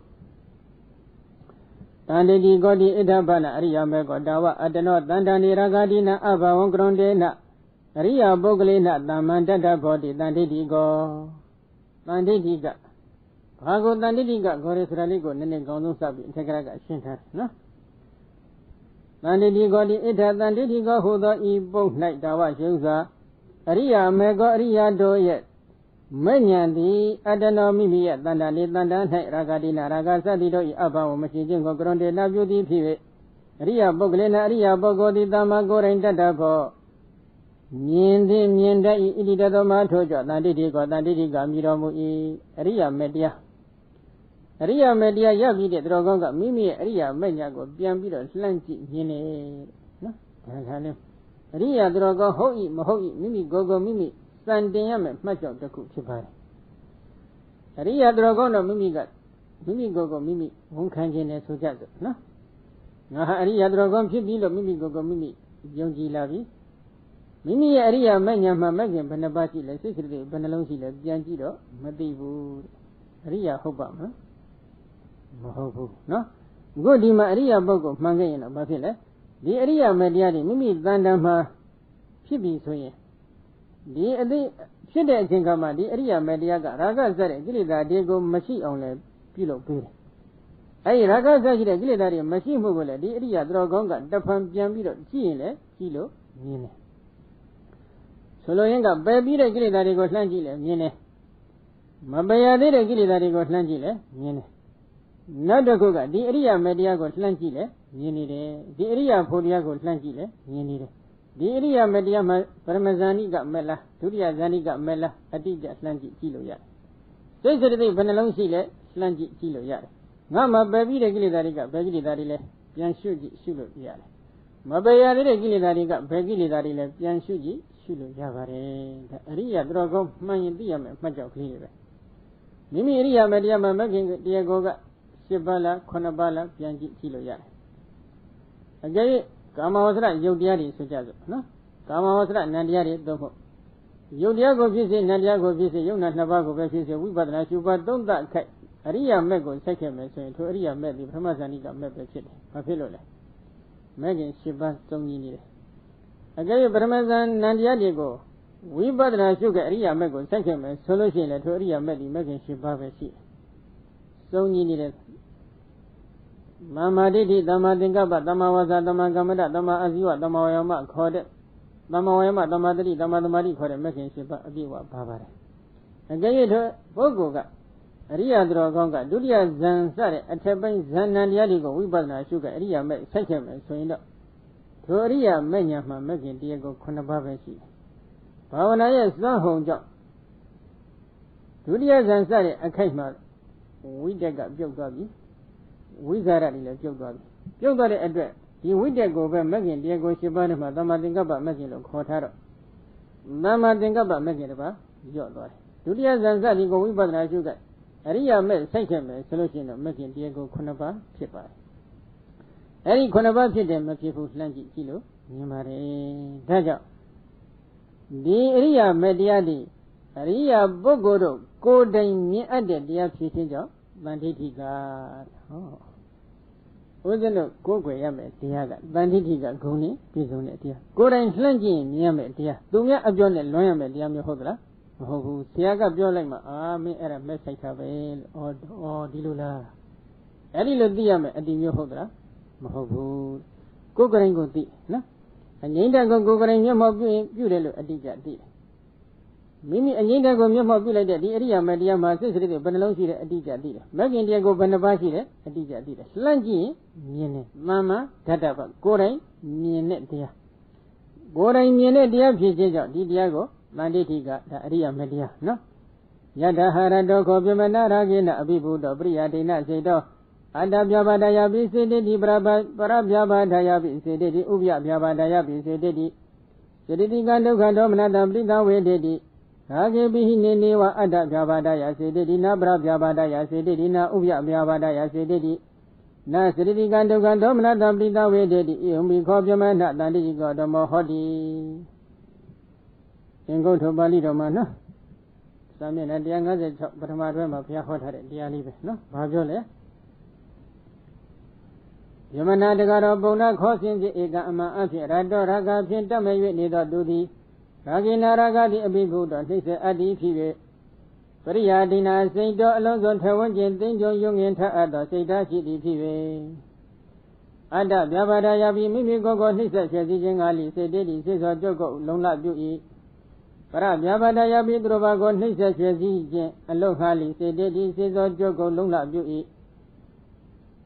Landigi go the Idabana, Aria Mego Dawa, Adano, Dandani Ragadina, Ava, Ongrondena. Ria Boglina, Damandada body, Dandigo. Dandiga. Pago Dandiga, Goris Raligo, Nenegono Sabi, Tegraga, Shinta, no? Dandigo, the Ita, Dandigo, who the E. Bong like Dawa Juza. Ria Mego Ria do yet. Manyan the Adano Mimi at Dandani, Dandan, Ragadina, Ragasa, Dido, Abba, Machijingo, Gronde, Nabu, the Pive. Ria Boglina, Ria Bogo, the Damago, and Dadabo. Mienda Idida Matoja, Nandigo, Nandiga, Miromu, Ria Media. Ria Media Yavi, Drogonga, Mimi, Ria Mediago, Biambiro, Slanty, Yene. No? Ria Drogo, Hoi, Mahoi, Mimi, Gogo, Mimi, Sandayam, much of the Kuchipai. Ria Drogono, Mimi got Mimi Gogo, Mimi, Wonkanjane, Sujazo. No? Ria Drogon, Pibilo, Mimi Gogo, Mimi, Yonji Lavi. Mimi Aria Manya Magan Banabati, like Secretary Banalonsi, like Giangiro, Madibu Ria Hobam, Mahobu, no? Good Maria Bogo, Mangana, Bafila, the Aria Mediani, Mimi Vandama, Chibi Soye. The Shida Jingama, the Aria Mediaga, Raga Zare, Gilida, Diego, Machi on Pilo Pil. Ay Raga Zagida, Gilida, Machi Mogola, the Aria Drogonga, Dapam Giambiro, Chile, Kilo, Nine. Soloyenga, baby, the Gilly that he goes Langile, Yene. Mabaya did a Gilly that he goes Langile, Yene. Nadagoga, the area mediago slankile, Yenide, the area podiago slankile, Yenide. The area media Parmazani got mela, Turia Zani got mela, Adija slanky kilo yard. Say the day Benelon Sile, slanky kilo yard. Mamma baby regularly got baggy darile, Pian Shuji, Shulu yard. Mabaya regularly got baggy darile, Pian Shuji, Shulu Yavare, the area drogo, Mayan Diam, Majo clear. Mimi area media making Diagoga, Shibala, Konabala, Pianji kilo yard. Again, Kamawasra, Yodiari, Sujazo, no? Kamawasra, Nadiari, Doho. Yodiago visit, Nadiago visit, Yuna Navago visit, we but not you, but don't that cat. Aria Mego, second message to Aria met the Pramazanica met the kid, Papilola. Megan Shiba, Tongini. Again, Paramazan, Nadiago. We but not you get Aria Mego, second message, solution to Aria met the Megan Shiba. So needed. Mama did it, Dama Dingaba, Dama was a Dama Gamada, Dama Azua, Dama Wayama, called it. Dama Wayama, Dama Didi, Dama Madi, called it, making Shiba, Abiwa, Bavare. Again, her Bogoga, Ria Drogonga, Dulia Zan Sare, a Taban Zan and Yadigo, we but not sugar, Ria met second and so in up. To Ria Manyama, making Diego Conabavashi. Pavanaya, Zahon job. Dulia Zan Sare, a Kaima, we did got built Gabi. We got a little job. You got it address. You will go over Megan, Diego Shibanama, Dama Dingaba, Megan of Kotaro. Dama Dingaba, Megan about your boy. Julia Zanzali go with Badra Sugar. Aria met second solution of Megan Diego Conaba, Chipa. Any Conaba Chidem, a people slanky kilo, Nimare, Daja. The area mediadi, Aria Bogoro, go down near added the application, Banditiga. Oh. Wasn't a go Yame, Diaga, Banditiga, Goni, Pizonet, dear. Go and slangy, Yame, dear. Do me a John and Loyam, Yami Hodra. Oh, Siaga Biolema, Army era message or Dilula. Adilo Diame, Adimio Hodra, Mahobu. Go and go deep, no? And Yenda go and Yamo, Budelo, Adija dear. Mimi and Yenda go Yamo, the area Media Masters, the Benalosi, Adija dear. Magin Diego Benabashi, Adija dear. Slangy, Yene, Mama, Tataba, Goray, Yene dear. Goray Yene dear, Diago. Manditiga, the area media, no? Yadahara doko Bimanaragina, Abibu, Dobria, Dina, Zedo, Adabjaba Dayabi, Sedidi, Barabjaba Dayabi, Sedidi, Ubia Biaba Dayabi, Sedidi, Sedidi Gando Gandomna, Blida, Wedidi, Agebi Niwa, Adabjaba Daya, Sedidi, Nabra Biaba Daya, Sedidi, Na Ubia Biaba Daya, Sedidi, Na Sedidi Gando Gandomna, Blida, Wedidi, Yumi Kobiamana, Dandi Godomo Hodi. In go to Bali Domana. Some in a young but my room of Yahoo, dear Libes, no? Bajole. Yamana de Garabona causing the Egama Afi, Rado Raga, Pinta may neither do the Ragina Raga, the Abibu, they say Adi Pive. Maria Dina, Saint Alonso, Tawanjan, Danger Young enter at the Saitachi di Pive. Ada Yabada Yabi, Mimi Gogo, he said, Ali, said, Daddy, says, or Jogo, long like you eat. Perhaps Yabada Yabi Drobagon, he says, Aloha, said, Daddy, says, or Jogo, long like you eat.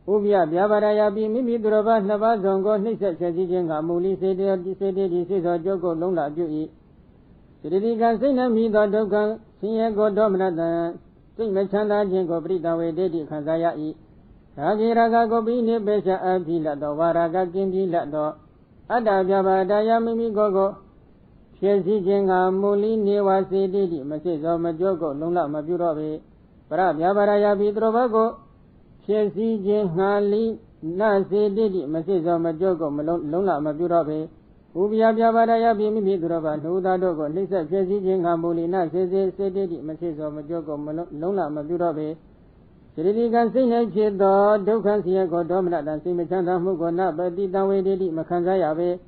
Ubia, Yabada Yabi, Mimi Droba, Navazongo, he says, Amuli, said, Daddy, says, or Jogo, long like you eat. Sidi can say, me, the Dogan, Siego Domina, Sing Machanda, Jingo, Brita, way, Daddy, Kazaya eat. Ragiraga Gobini, Besha, Abila, the Waraga, Gimbi, Lado, Ada Yabada Yami Gogo. Chelsea Jenga Muli Newa Sedi, Mrs. Majogo, Lula Maburobe, Parab Yabaraya Bidrovago, Chelsea Jengali, Nasi Didi, Mrs. Majogo, Lula Maburobe, Ubia Yabaraya Bimi Drova, Nuda Dogo, Lisa Chelsea Jenga Muli, Nasi Sedi, Mrs. Majogo, Lula Maburobe, Sidi can sing a chido, Dokan Siago Domina, and Simicanda Mugona, but did not wait Makanzayabe.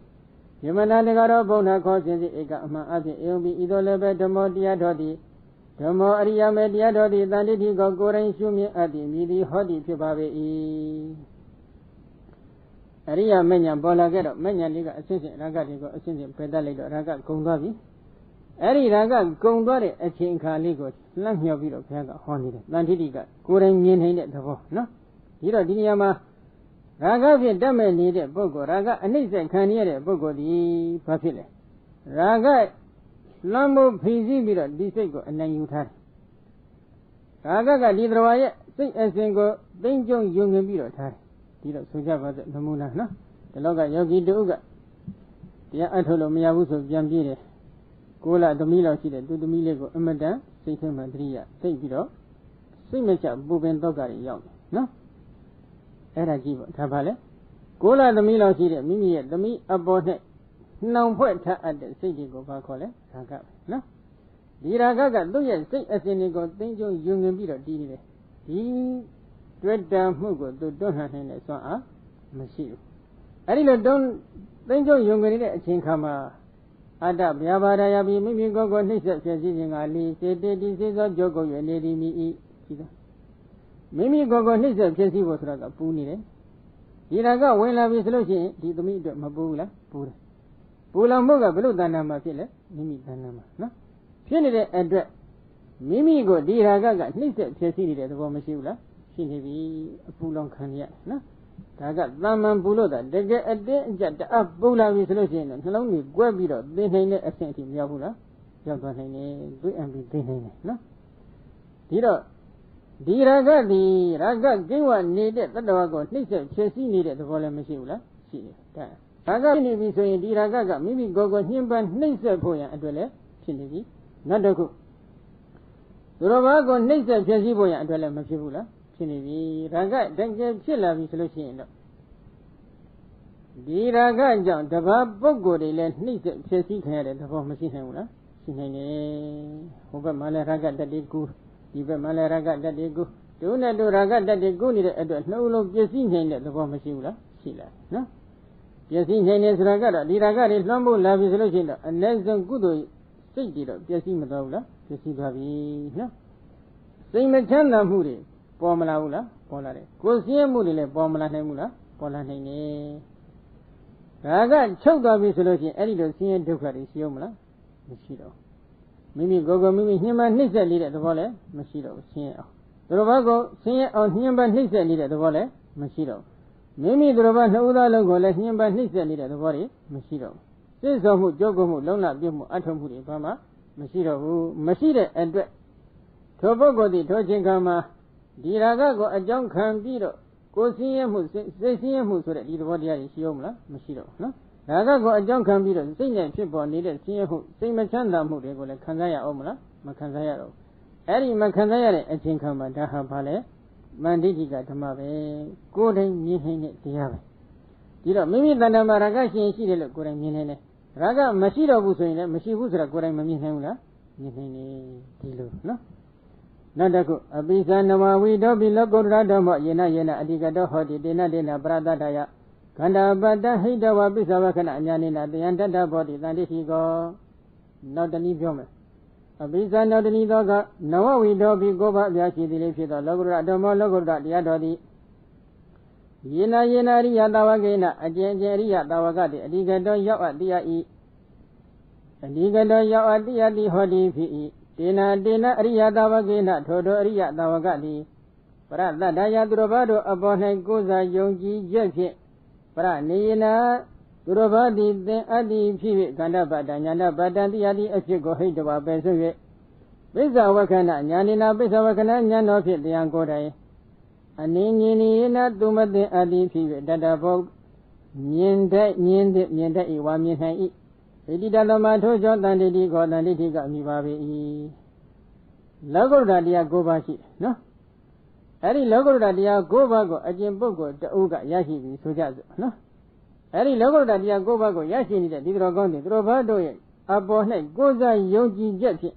Yamana Negaro Bona causes the Egama as it will be either level the more diadodi. The more Aria mediadodi than did he go Goran Shumi at the Midi Hodi Pibabe. Aria Menya Bolagero, Menya Liga Assistant Ragatico Assistant Pedaligo Raga Kundavi. Ari Raga Kundore, a Chinka Ligo, Lang Yaviro Paga Honida, Landiga, Goran Yin at the war, no? ဒီတော့ဒီနေရာမှာရာဂဖြင့်တတ်မဲ့နေတဲ့ပုဂ္ဂိုလ်ရာဂအနှိမ့်ဆက်ခံရတဲ့ပုဂ္ဂိုလ်ဒီဘာဖြစ်လဲရာဂလွန်မှုဖိစီးပြီးတော့ဒီစိတ်ကိုအနိုင်ယူထားတယ်ရာဂကဒီသရဝါရဲ့စိတ်အစဉ်ကိုသိမ့်ကျုံယုံငင်ပြီးတော့ထားတယ်ဒီတော့ဆိုကြပါစို့နမူနာနော်ဒီလောကယောဂီတုကတရားအထုတ်လို့မရဘူးဆိုပြန်ပြေးတယ်6 လသမီးလောက်ရှိတဲ့သူသမီးလေးကိုအမတန်စိတ်ထဲမှာတရိယာသိပြီးတော့စိတ်မချပူပင်တော့ကတွေရောက်တယ်နော်အဲ့ဒါကြည့်ပေါ့ဒါပါလေ6 လသမီးလောက်ရှိတဲ့မိမိရဲ့သမီးအပေါ်နဲ့နှောင်ဖွဲ့ထအပ်တဲ့စိတ်တွေကိုဘာခေါ်လဲရာဂပဲနော်ဒီရာဂကသူ့ရဲ့စိတ်အစဉ်တွေကိုသိမ့်ကျုံယုံငင်ပြီးတော့တည်နေတယ်ဒီတွေ့တံမှုကိုသူတွန်းလှန်နိုင်တဲ့စွမ်းအားမရှိဘူးအဲ့ဒီလိုတွန်းသိမ့်ကျုံယုံငင်နေတဲ့အချိန်ခါမှာအတ္တဗျာပါဒယာပြီးမိမိကိုယ်ကိုနှိမ့်ဆက်ဖြစ်စီခြင်းကလေးစေတေတိစေသောကြောကုတ်ရနေသည်မိဤကြည့်လားမိမိကိုယ်ကိုနှိမ့်ဆက်ဖြစ်စီဖို့ဆိုတာကပူနေတယ်ဒီရာဂဝင်လာပြီဆိုလို့ရှိရင်ဒီသမီးအတွက်မပူဘူးလားပူတယ်ပူလောင်မှုကဘယ်လိုတဏ္ဍာမှာဖြစ်လဲမိမိတဏ္ဍာမှာနော်ဖြစ်နေတဲ့အတွက်မိမိကိုဒီရာဂကနှိမ့်ဆက်ဖြစ်စီနေတဲ့သဘောမရှိဘူးလားရှိနေပြီအပူလောင်ခံရနော်ဒါကသမ္မန်ပူလို့တာတကယ်အတင်းအကျပ်တအပ်ပူလာပြီဆိုလို့ရှိရင်နှလုံးကြီးကွဲပြီးတော့သိနိုင်တဲ့အဆင့်အထိမရောက်ဘူးလားရောက်သွားနိုင်တယ်တွေးအံပြီးသိနိုင်တယ်နော်ဒီတော့ဒီရာဂဒီရာဂကိဝနေတဲ့တတ္တဝါကိုနှိမ့်ဆက်ဖြစ်စီနေတဲ့သဘောလည်းမရှိဘူးလားရှိတယ်ဒါရာဂဖြစ်နေပြီဆိုရင်ဒီရာဂကမိမိကိုယ်ကိုညှဉ်းပန်းနှိမ့်ဆက်ဖို့ရန်အတွက်လည်းဖြစ်နေပြီနောက်တစ်ခုသူတော်ဘာကိုနှိမ့်ဆက်ဖြစ်စီဖို့ရန်အတွက်လည်းမဖြစ်ဘူးလားဖြစ်နေပြီရာဂတကယ်ဖြစ်လာပြီဆိုလို့ရှိရင်တော့ဒီရာဂကြောင့်တပါးပုဂ္ဂိုလ်တွေလည်းနှိမ့်ဆက်ဖြစ်စီခံရတဲ့သဘောမရှိနိုင်ဘူးလားရှိနိုင်တယ်ဟိုဘက်မှာလည်းရာဂတတိကူဒီဘက်မှာလည်းရာဂတတိကူတို့နဲ့တို့ရာဂတတိကူနေတဲ့အတွက်နှုတ်လုံးပြည့်စည်နိုင်တဲ့သဘောမရှိဘူးလားရှိလားနော်ပြည့်စည်နိုင်တယ်ဆိုတာကတော့ဒီရာဂတွေလွှမ်းမိုးလာပြီဆိုလို့ရှိရင်တော့အ ਨੇ ဆုံးကုသိုလ်စိတ်တွေတော့ပြည့်စည်မသွားဘူးလားပြည့်စည်သွားပြီနော်စိတ်မချမ်းသာမှုတွေပေါ်မလာဘူးလားပေါ်လာတယ်ကိုယ်ဆင်းရဲမှုတွေလည်းပေါ်မလာနိုင်ဘူးလားပေါ်လာနိုင်တယ်ဒါကချုပ်သွားပြီဆိုလို့ရှိရင်အဲ့ဒီလိုဆင်းရဲဒုက္ခတွေရှိအောင်မလားမရှိတော့မိမိကိုယ်ကိုမိမိညှဉ်းပန်းနှိမ့်ဆက်နေတဲ့သဘောလည်းမရှိတော့ဆင်းရဲအောင်သူတော်ဘာကိုဆင်းရဲအောင်ညှဉ်းပန်းနှိမ့်ဆက်နေတဲ့သဘောလည်းမရှိတော့မိမိသူတော်ဘာနှစ်ဦးသားလုံးကိုလည်းညှဉ်းပန်းနှိမ့်ဆက်နေတဲ့သဘောတွေမရှိတော့စိတ်ဆော်မှုကြောက်ကုန်မှုလုံလပြည့်မှုအထုံမှုတွေဘာမှမရှိတော့ဘူးမရှိတဲ့အတွက်ထိုပုဂ္ဂိုလ်သည်ထိုချိန်ခါမှာဒီရာဂကိုအကြောင်းခံပြီးတော့ကိုယ်ဆင်းရဲမှုစိတ်ဆင်းရဲမှုဆိုတဲ့ဒီသဘောတရားကြီးရှိအောင်မလားမရှိတော့ဘူးနော်ရာဂကိုအကြောင်းခံပြီးတော့စိတ်နဲ့ဖြစ်ပေါ်နေတဲ့ဆင်းရဲမှုစိတ်မချမ်းသာမှုတွေကိုလည်းခံစားရအောင်မလားမခံစားရတော့ဘူးအဲ့ဒီမခံစားရတဲ့အချိန်ခါမှာဒါဟာဘာလဲမန္တိတိကဓမ္မပဲကိုယ်တိုင်မြင်နိုင်တဲ့တရားပဲဒီတော့မိမိတဏ္ဍာမှာရာဂရှင်ရှိတယ်လို့ကိုယ်တိုင်မြင်နေတယ်ရာဂမရှိတော့ဘူးဆိုရင်လည်းမရှိဘူးဆိုတော့ကိုယ်တိုင်မမြင်နိုင်ဘူးလားမြင်နိုင်တယ်ဒီလိုနော်နောက်တစ်ခုအပိသနမဝိတောပိလောကုတ္တရဓမ္မယေနယေနအဓိကတောဟောတိတေနတေနပရတ္တယခန္ဓာပတ္တဟိတဝပိစ္ဆဝခဏအညာနိနာတယံတတ္တဘောတိတန်တိဟိကောနောက်တနည်းပြောမယ်အပိသနောက်တနည်းသောကနဝဝိတောပိကိုဘအပြာရှိသည်လေးဖြစ်သောလောကုတ္တရဓမ္မလောကုတ္တရတရားတော်သည်ယေနယေနရိယတဝကေနအကျဉ်အရိယတဝကတိအဓိကတောရောက်အတိယဤအဓိကတောရောက်အတိယတိဟောတိဖြစ်၏တေနတေနအရိယတဝကေနထိုထိုအရိယတဝကတိပရတ္တယသူတော်ဘာတို့အပေါ်၌ကိုးစားယုံကြည်ချက်ဖြင့်ပရနေယနာသူတော်ဘာသည်သင်အတ္တိဖြစ်၍ခန္ဓာပတ္တညာဏပတ္တတိယတိအဖြစ်ကိုဟိတဝပယ်ဆွ၍ပိစ္ဆဝခဏညာနိနာပိစ္ဆဝခဏညာတော်ဖြင့်တရားကိုယ်တိုင်အနည်းငင်းနေနာသူမသိအတ္တိဖြစ်၍တတ္တဘောမြင်တဲ့မြင်တဲ့ဤဝါမြင်နိုင်၏ဣတိတသမထိုကြောတန်တိတိခောတန်တိတိကအမိပါပေ၏လောကုတ္တရာတရား၉ပါးရှိနော်အဲ့ဒီလောကုတ္တရာတရား၉ပါးကိုအကျင့်ပုဂ္ဂိုလ်တဦးကရရှိပြီဆိုကြစို့နော်အဲ့ဒီလောကုတ္တရာတရား၉ပါးကိုရရှိနေတဲ့ဒီတော်ကောင်းတွေသူတော်ဘာတို့ရဲ့အပေါ်၌ကိုးစားယုံကြည်ချက်ဖြင့်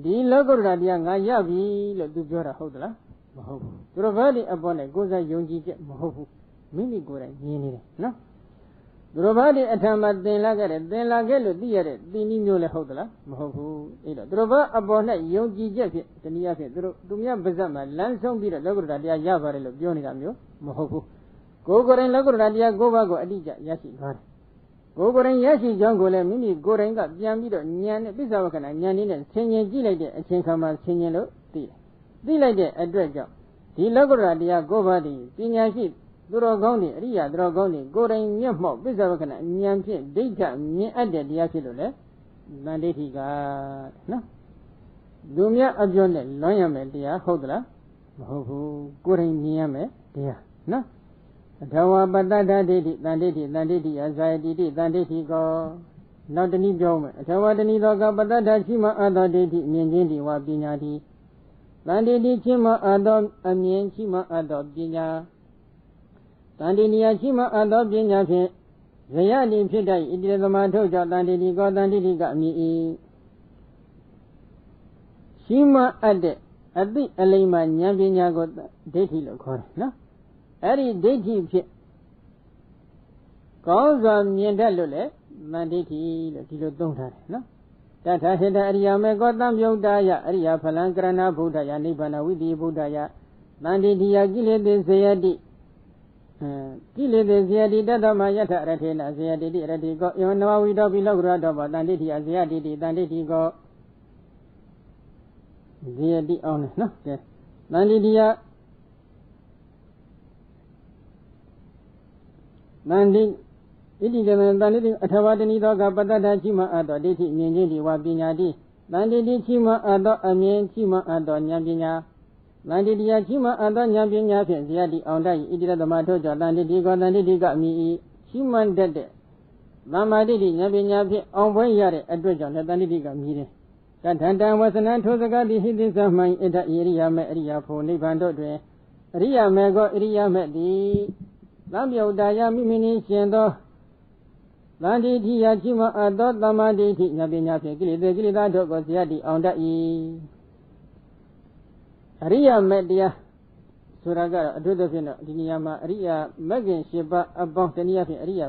ဒီလောကုတ္တရာတရားငါရပြီလို့သူပြောတာဟုတ်သလားမဟုတ်ဘူးသူတော်ဘာတွေအပေါ်၌ကိုးစားယုံကြည်ချက်မဟုတ်ဘူးမိမိကိုယ်တိုင်မြင်နေတယ်နော်သူတော်ဘာတွေအထံမှာသင်လာခဲ့တယ်သင်လာခဲ့လို့သိရတဲ့သင်နည်းမျိုးလည်းဟုတ်သလားမဟုတ်ဘူးအဲ့တော့သူတော်ဘာအပေါ်၌ယုံကြည်ချက်ဖြင့်တနည်းအားဖြင့်သူများပါဇက်မှာလမ်းဆုံးပြီးတော့လောကုတ္တရာတရားရပါတယ်လို့ပြောနေတာမျိုးမဟုတ်ဘူးကိုယ်ကိုယ်တိုင်လောကုတ္တရာတရား၉ပါးကိုအတိအကျရရှိသွားတယ်ကိုယ်ကိုယ်တိုင်ရရှိကြောင်းကိုလည်းမိမိကိုယ်တိုင်ကပြန်ပြီးတော့ဉာဏ်နဲ့ပိဿဝကနာဉာဏ်နည်းနဲ့ဆင်ញင်ကြည့်လိုက်တဲ့အချိန်ခါမှာဆင်ញင်လို့သိတယ် သိလိုက်တဲ့အတွက်ကြောင့်ဒီလောကုတ္တရာတရား9ပါးဒီပညာရှိသူတော်ကောင်းတွေအရိယာသူတော်ကောင်းတွေကိုယ်တိုင်မျက်မှောက်ပစ္စောဝကနာဉာဏ်ဖြင့်ဒိဋ္ဌမြင်အပ်တဲ့တရားဖြစ်လို့လေတန်ဋိဋ္ဌိကနော်လူများအပြောနဲ့လွန်ရမယ်တရားဟုတ်သလားမဟုတ်ဘူးကိုယ်တိုင်မြင်ရမယ်တရားနော်အထဝပတ္တဒိဋ္ဌိတန်ဋိဋ္ဌိတန်ဋိဋ္ဌိအဇာယတိတိတန်ဋိဋ္ဌိကောနောက်တနည်းပြောမယ်အထဝတဏီသောကပတ္တဒရှိမအသောဒိဋ္ဌိမြင်ခြင်းဒီဝပညာတိတန်ဋိဋ္ဌိချင်းမအသောအမြင်ရှိမအသောပညာတန်ဋိနိယရှိမအသောပညာဖြင့်ဇယတိဖြစ်တတ်ဣတိသမထုတ်ကြောင့်တန်ဋိဋ္ဌိကောတန်ဋိဋ္ဌိကအမြင်ဤရှိမအပ်တဲ့အသိအလိမ္မာဉာဏ်ပညာကိုဒိဋ္ဌိလို့ခေါ်တယ်နော်အဲ့ဒီဒိဋ္ဌိဖြစ်ကောင်းစွာမြင်တတ်လို့လေတန်ဋိဋ္ဌိလို့ဒီလိုသုံးထားတယ်နော်တထာဟိတအရိယာမေကောတံပြုတ်တာယအရိယာဖလံကရဏဗုဒ္ဓယနိဗ္ဗာန်ဝိတိဗုဒ္ဓယတန်ဋိဋ္ဌိယကိလေသေဇယတိကိလေသေဇယတိတတမယထရထေနဇယတိတိရတိကောယောနဝဝိတောပိလောကရတောပတန်ဋိဋ္ဌိယဇယတိတိတန်ဋိဋ္ဌိကောဇယတိအောင်နော်ကဲတန်ဋိဋ္ဌိယတန်ဋိဣတိကံတန်ဋိဋ္ဌိအထဝတဏီသောကပတ္တဒရှိမအပ်သောဒိဋ္ဌိမြင်ခြင်းဒီဝပညာတိတန်ဋိဋ္ဌိရှိမအပ်သောအမြင်ရှိမအပ်သောဉာဏ်ပညာတန်ဋိဋ္ဌိယရှိမအပ်သောဉာဏ်ပညာဖြင့်ဇယတိအောင်တတ်၏ဣတိရသမထို့ကြောင့်တန်ဋိဋ္ဌိကောတန်ဋိဋ္ဌိကအမိ၏ရှိမှန်တတ်တဲ့သမ္မာဒိဋ္ဌိဉာဏ်ပညာဖြင့်အောင်ပွဲရတဲ့အတွက်ကြောင့်လည်းတန်ဋိဋ္ဌိကမြည်တယ်တထံတံဝဆနံထိုစကားတိဟိတိသမံဣတဣရိယာမေအရိယာဖို့နိဗ္ဗာန်တို့တွင်အရိယာမေကောအရိယာမေသည်သံယုတ်တာယမိမိနှင့်ရှင်သောတန်ဋိဋ္ဌိယရှိမအပ်သောသမ္မာဒိဋ္ဌိဉာဏ်ပညာဖြင့်ကိလေသာကိလေသာတို့ကိုဇယတိအောင်တတ်၏အရိယာမေတရားဆိုတာကတော့အထူးသဖြင့်တော့ဒီနေရာမှာအရိယာမဂ်ခင်၈ပါးအပေါင်းတနည်းအားဖြင့်အရိယာ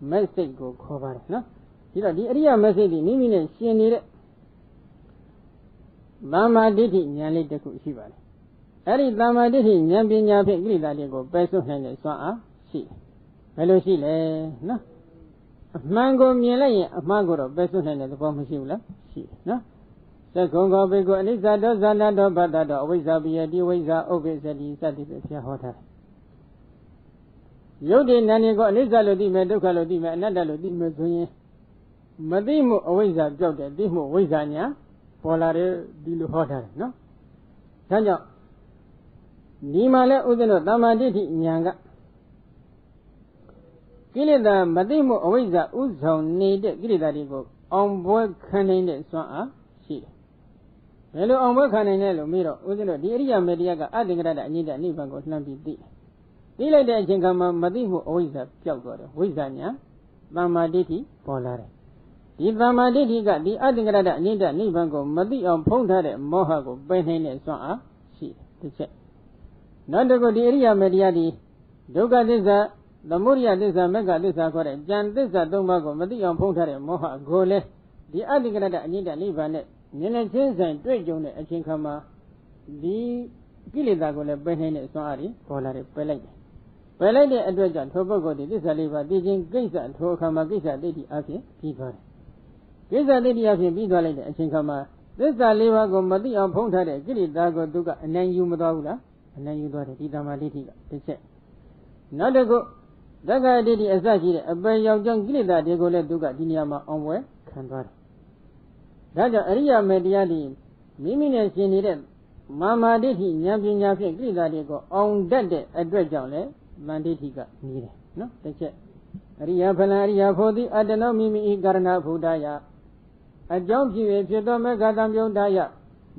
မဂ်စိတ်ကိုခေါ်ပါတယ်နော်ဒီတော့ဒီအရိယာမဂ်စိတ်ဒီမိမိနဲ့ရှင်နေတဲ့သမ္မာဒိဋ္ဌိဉာဏ်လေးတစ်ခုရှိပါတယ်အဲ့ဒီသမ္မာဒိဋ္ဌိဉာဏ်ပညာဖြင့်ကိလေသာတွေကိုပယ်စွန့်နိုင်တဲ့စွမ်းအားရှိဘယ်လိုရှိလဲနော်အမှန်ကိုမြင်လိုက်ရင်အမှန်ကိုတော့ပယ်စွန့်နိုင်တဲ့သဘောမရှိဘူးလားရှိတယ်နော်သက္ကုံကောဘေကိုအနိစ္စတောဇာနာတောဘတ္တတောအဝိဇ္ဇာပိယတိဝိဇ္ဇာဥပ္ပိသတိစသည်ဖြင့်ဖျားဟောထားတယ်ယုတ်တိနာနေကိုအနိစ္စလို့သိမယ်ဒုက္ခလို့သိမယ်အနတ္တလို့သိမယ်ဆိုရင်မသိမှုအဝိဇ္ဇာပြောက်တယ်သိမှုဝိဇ္ဇာညာပေါ်လာတယ်ဒီလိုဟောထားတယ်နော်ဒါကြောင့်ဒီမှာလဲဥဒ္ဒနောသမ္မာဒိဋ္ဌိဉာဏ်ကကိလေသာမသိမှုအဝိဇ္ဇာဥဆောင်နေတဲ့ကိလေသာတွေကိုအောင်ပွဲခံနိုင်တဲ့စွမ်းအားရှိတယ်ဘယ်လိုအောင်ပွဲခံနိုင်လဲလို့မေးတော့ဥဒ္ဒနောဒီအရိယာမေတရားကအတ္တကရတအညိတနိဗ္ဗာန်ကိုလှမ်းပြီးသိလိုက်တဲ့အချိန်ခါမှာမသိမှုအဝိဇ္ဇာပျောက်သွားတယ်ဝိဇ္ဇာညာသမ္မာဒိဋ္ဌိပေါ်လာတယ်ဒီသမ္မာဒိဋ္ဌိကဒီအတ္တကရတအညိတနိဗ္ဗာန်ကိုမသိအောင်ဖုံးထားတဲ့မောဟကိုပယ်နိုင်တဲ့စွမ်းအားရှိတယ်တစ်ချက်နောက်တစ်ခုဒီအရိယာမေတရားဒီဒုက္ခသစ္စာသမုဒိယသစ္စာမဂ္ဂသစ္စာခေါ်တဲ့ဉာဏ်သစ္စာ၃ပါးကိုမသိအောင်ဖုံးထားတဲ့မောဟကိုလည်းဒီအတ္တကရတအညိတနိဗ္ဗာန်နဲ့ဉာဏ်နဲ့ချင်းဆိုင်တွေ့ကြုံတဲ့အချိန်ခါမှာဒီကိလေသာကိုလည်းပယ်နိုင်တဲ့စွမ်းအားကြီးပေါ်လာတယ်ပယ်လိုက်တယ်ပယ်လိုက်တဲ့အတွက်ကြောင့်ထိုပုဂ္ဂိုလ်ဒီသစ္စာလေးပါးသိခြင်းကိစ္စထိုအခါမှာကိစ္စဒိဋ္ဌိအဖြစ်ပြီးသွားတယ်ကိစ္စဒိဋ္ဌိအဖြစ်ပြီးသွားလိုက်တဲ့အချိန်ခါမှာသစ္စာလေးပါးကိုမသိအောင်ဖုံးထားတဲ့ကိလေသာကိုသူကအနိုင်ယူမသွားဘူးလားအနိုင်ယူသွားတယ်ဒီသမ္မာဒိဋ္ဌိကတစ်ချက်နောက်တစ်ခုသက္ကာဒိဋ္ဌိအစရှိတဲ့အပယ်ရောက်ကြောင်းကိလေသာတွေကိုလည်းသူကဒီနေရာမှာအောင်ပွဲခံသွားတယ်ဒါကြောင့်အရိယာမေတရားဒီမိမိနဲ့ရှင်နေတဲ့မာမာဒိဋ္ဌိဉာဏ်ပညာဖြင့်ကိလေသာတွေကိုအောင်တတ်တဲ့အတွက်ကြောင့်လည်းတန်ဒိဋ္ဌိကမြည်တယ်နော်တစ်ချက်အရိယာဖလံအရိယာဖို့သည်အတ္တနောမိမိဤကာရဏဘုဒ္ဓယအကြောင်းဖြစ်၍ဖြစ်သောမေဃတံပြုံးတယ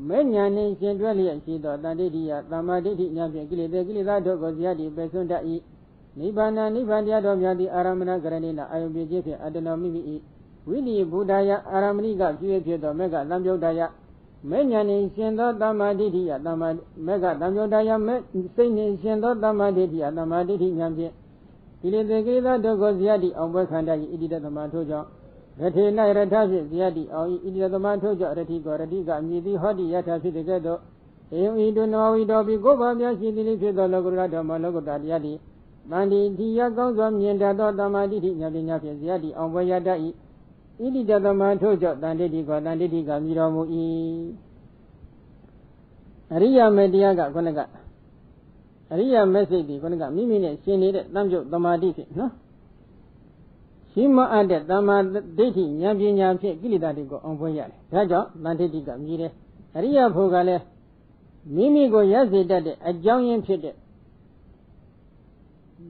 မဲ့ညာနှင့်ရှင်တွဲလျက်ရှိသောတန်ဒိဋ္ဌိယသမ္မာဒိဋ္ဌိဉာဏ်ဖြင့်ကိလေသာတို့ကိုဇယတိပယ်စွန့်တတ်၏နိဗ္ဗာန်နိဗ္ဗာန်တရားတော်များသည့်အာရမဏကရဏိနအာယုပြုခြင်းဖြင့်အတ္တနောမိမိဤဝိနိဘုဒ္ဓယအာရမဏိကဖြစ်သောမေဃတံပြုံးတယမဲ့ညာနှင့်ရှင်သောသမ္မာဒိဋ္ဌိယသမ္မာမေဃတံပြုံးတယမဲ့စိတ်နှင့်ရှင်သောသမ္မာဒိဋ္ဌိယသမ္မာဒိဋ္ဌိဉာဏ်ဖြင့်ကိလေသာတို့ကိုဇယတိအောင်ပွဲခံတတ်၏ဣတိတသမထို့ကြောင့်ရထေနရထဖြင့်ဇယတိအောင်၏ဣတိတသမထို့ကြောင့်ရတိကောရတိကမြည်သည်ဟောတိယထဖြစ်တဲ့ကဲ့သို့ဧဝံဤတုနဝိတောပိကိုယ်ပါမြတ်ရှိသည်ဖြစ်သောလောကုတ္တရဓမ္မလောကုတ္တတရားသည်တန်တိတိယကောင်းစွာမြင်တတ်သောသမ္မာဒိဋ္ဌိဉာဏ်ပညာဖြင့်ဇယတိအောင်ပွဲရတတ်၏ဣတိတသမထို့ကြောင့်တန်တိတိကောတန်တိတိကမြည်တော်မူ၏ Ariya Mediaga Gonaga Ariya message Gonaga Mimi Shinid Namjo Damaditi no Shima added Dama Diti Yambi Yampi Gilidadigo on Boyal Raja Mandiga Mire Ariya Pogale Mimi go Yazi Dade a giant pit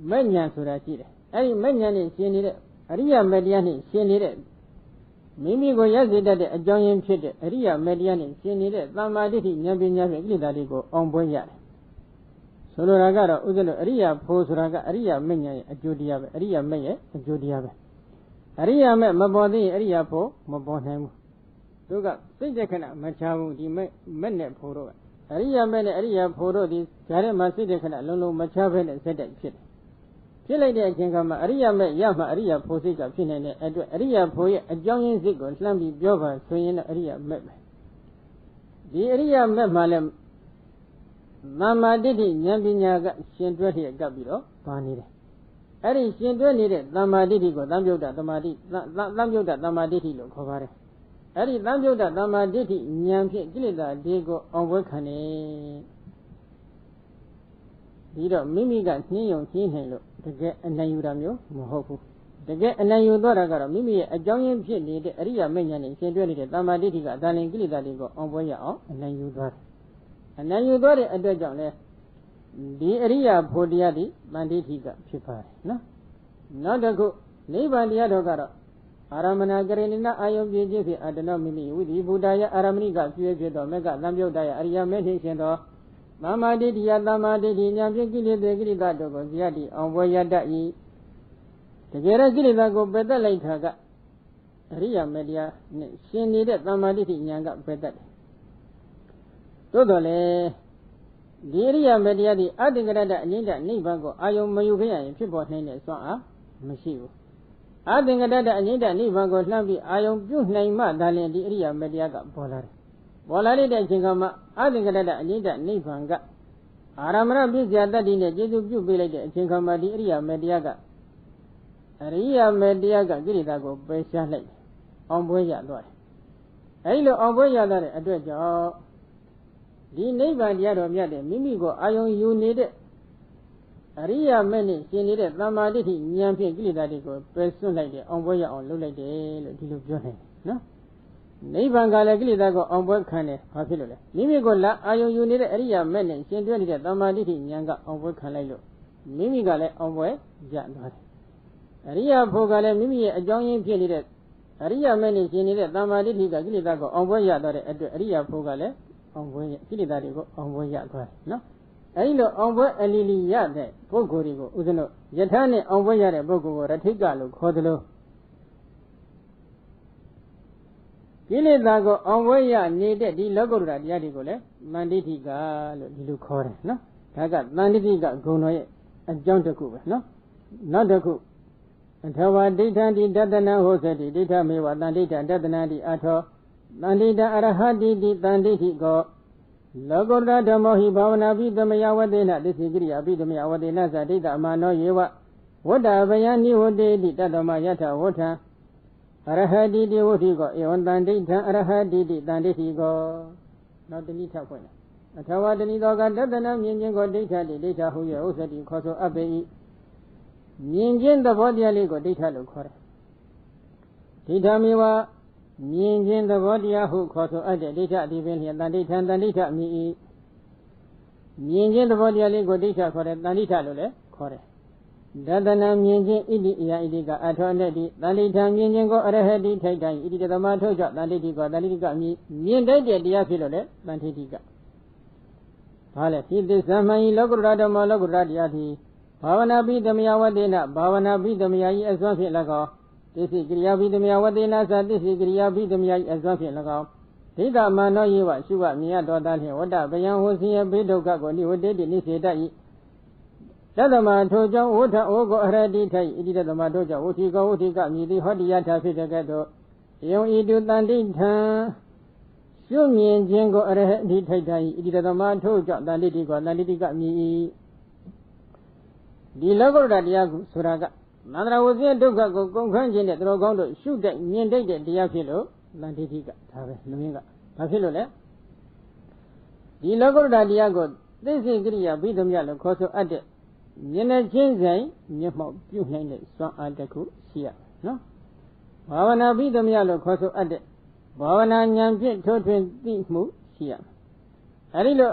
Menyan Surati Ari Menyan Shinid Ariya Mediani Shinid Mimi go Yazi Dade a giant pit Ariya Mediani Shinid Damaditi Yambi Yampi Gilidadigo on Boyal Soloragara Uzelo Ariya Posuraga Ariya Menya a Judia Ariya Maya a Judia Ariya met Mabodi Ariya Po Mabonham Duga Sidekana Machavu di Menet Poro Ariya Mene Ariya Poro di Jarema Sidekana Lolo Machaven and said that shit. Chile de Kingama Ariya met Yama Ariya Posika Pinane Ariya Poe a John Zigo Slambi Jova Swin Ariya met the Ariya met Malem Mama Didi Yambinya Shendreti Gabiro Panide. Ari Shendreti Damaditi go Lamjoda Damadi Lamjoda Damaditi lo Kovare. Ari Lamjoda Damaditi Yampi Gilida Diego on Workane. Dido Mimiga Nion Hinhelo to get a Nayuramio Mohoku. To get a Nayudora Mimi a giant pit needed Ariya Menyan Shendreti Damaditi got Darling Gilida Diego on Boya and Nayudora. And then you got it at the John. The area Podiadi, Manditiga, Pipar. No, not a good. Neighbor the Adogara. Aramana Garanina, I am Jiffy, I don't know me with the Budaya Araminiga, Fiat, Mega, Lamio Dia, Aria Meditation or Mama did Yadama did Yamiki, the Gilida, Yadi, on Wayada E. The Gera Gilida go better later. Aria Media, she needed Lamaditi Yanga better. Totally, the area media the Adingada Nida Nibango, Ayo Mayuga and people named Swa, Mashiu. Adingada Nida Nibango Lambi, Ayo Bunayma, Dali, the area media got Polar. Polari de Jingama, Adingada Nida Nibanga. Aramara Bizia Dadine, Jesu Jubilate, Jingama, the area mediaga. Area mediaga, Giridago, Besha Lake, on Boya Loy. Hello, on Boya, a dredge. The neighbor Yado Yade, Mimigo, Ion, you need it. Aria many, she needed Lamaditi, Yampi Gilidadigo, person like the envoy on Lula de Diluvione. No? Neighbor Galagilidago on work cane, Papilula. Mimigo la, Ion, you need Aria many, she needed Lamaditi, Yanga on work canelo. Mimigale on work, Jan. Aria Pogale, Mimi, a joining period. Aria many, she needed Lamaditi, Gilidago on work yard at the Aria Pogale. On way, Kilidarigo, on way, no? I know on way a lily yard, Bogorigo, Uzano, Yatane on way at Bogo, Ratigalo, Codelo. Kilidago on way needed the logo Radiadigole, Manditiga, Dilucore, no? I got Manditiga, Gono, and John the Cook, no? Not the cook. And how I did the Dadana Hoseti, data me what Nandita and Dadana the Ato. Nandita Arahadi di Danditi go Logoda Damohi Bavana Vidamayawatena, this degree Abidamayawatena, Zadida Mano Yewa, what are Bayani would they did Damayata water? Arahadi di Wotigo, Eon Dandita Arahadi di Danditi go, not the Nita point. Atawa the Nidoga Dadana, Yin go data, the data who you also did Coso Abbey. Yin the body aligo data look for. Dita Miwa. Yin the body who caught other data even here than data me. Yin the body aligo data for it, Danita Lule, correct. Dadana Yin Idia Idiga at already, Danita Yin go ahead, take time, it is the matter, Danita me, Yin the dia filole, Dantiga. Palace, if this Samai Logurada Maloguradiati, Bhavana be the Miawadena, Bhavana be the Miai as one lago. This is Griabi the Miawadena, this is Griabi the Miai as one lago. Dida Mano Yiva, Shiva, Mia Dodan here, what up, Bayan was here, Bido Gago, you did in this day. Dadama Toja, what Ogo already take, it is the Madoja, Utigo, Utica, me the Hodiata Fitagato. You eat Dandita. Show me and Jango already take, it is the Matoja, Danditigo, me. The logo that Yagu Suraga. Madra was here to go conjure that Rogondo shoot that Yendate the Yafilo, Lantitica, Luminga, Pafilo. ဒီလောကုတ္တရာတရားကိုသိစိတ်ကရိယာဘိဓမ္ယလို့ခေါ်ဆိုအပ်တဲ့မျက်နှာချင်းဆိုင်မျက်မှောက်ပြုနိုင်တဲ့စွမ်းအားတစ်ခုရှိရနော်ဘာဝနာဘိဓမ္ယလို့ခေါ်ဆိုအပ်တဲ့ဘာဝနာဉာဏ်ဖြင့်ထိုးထွင်းသိမှုရှိရအဲဒီလို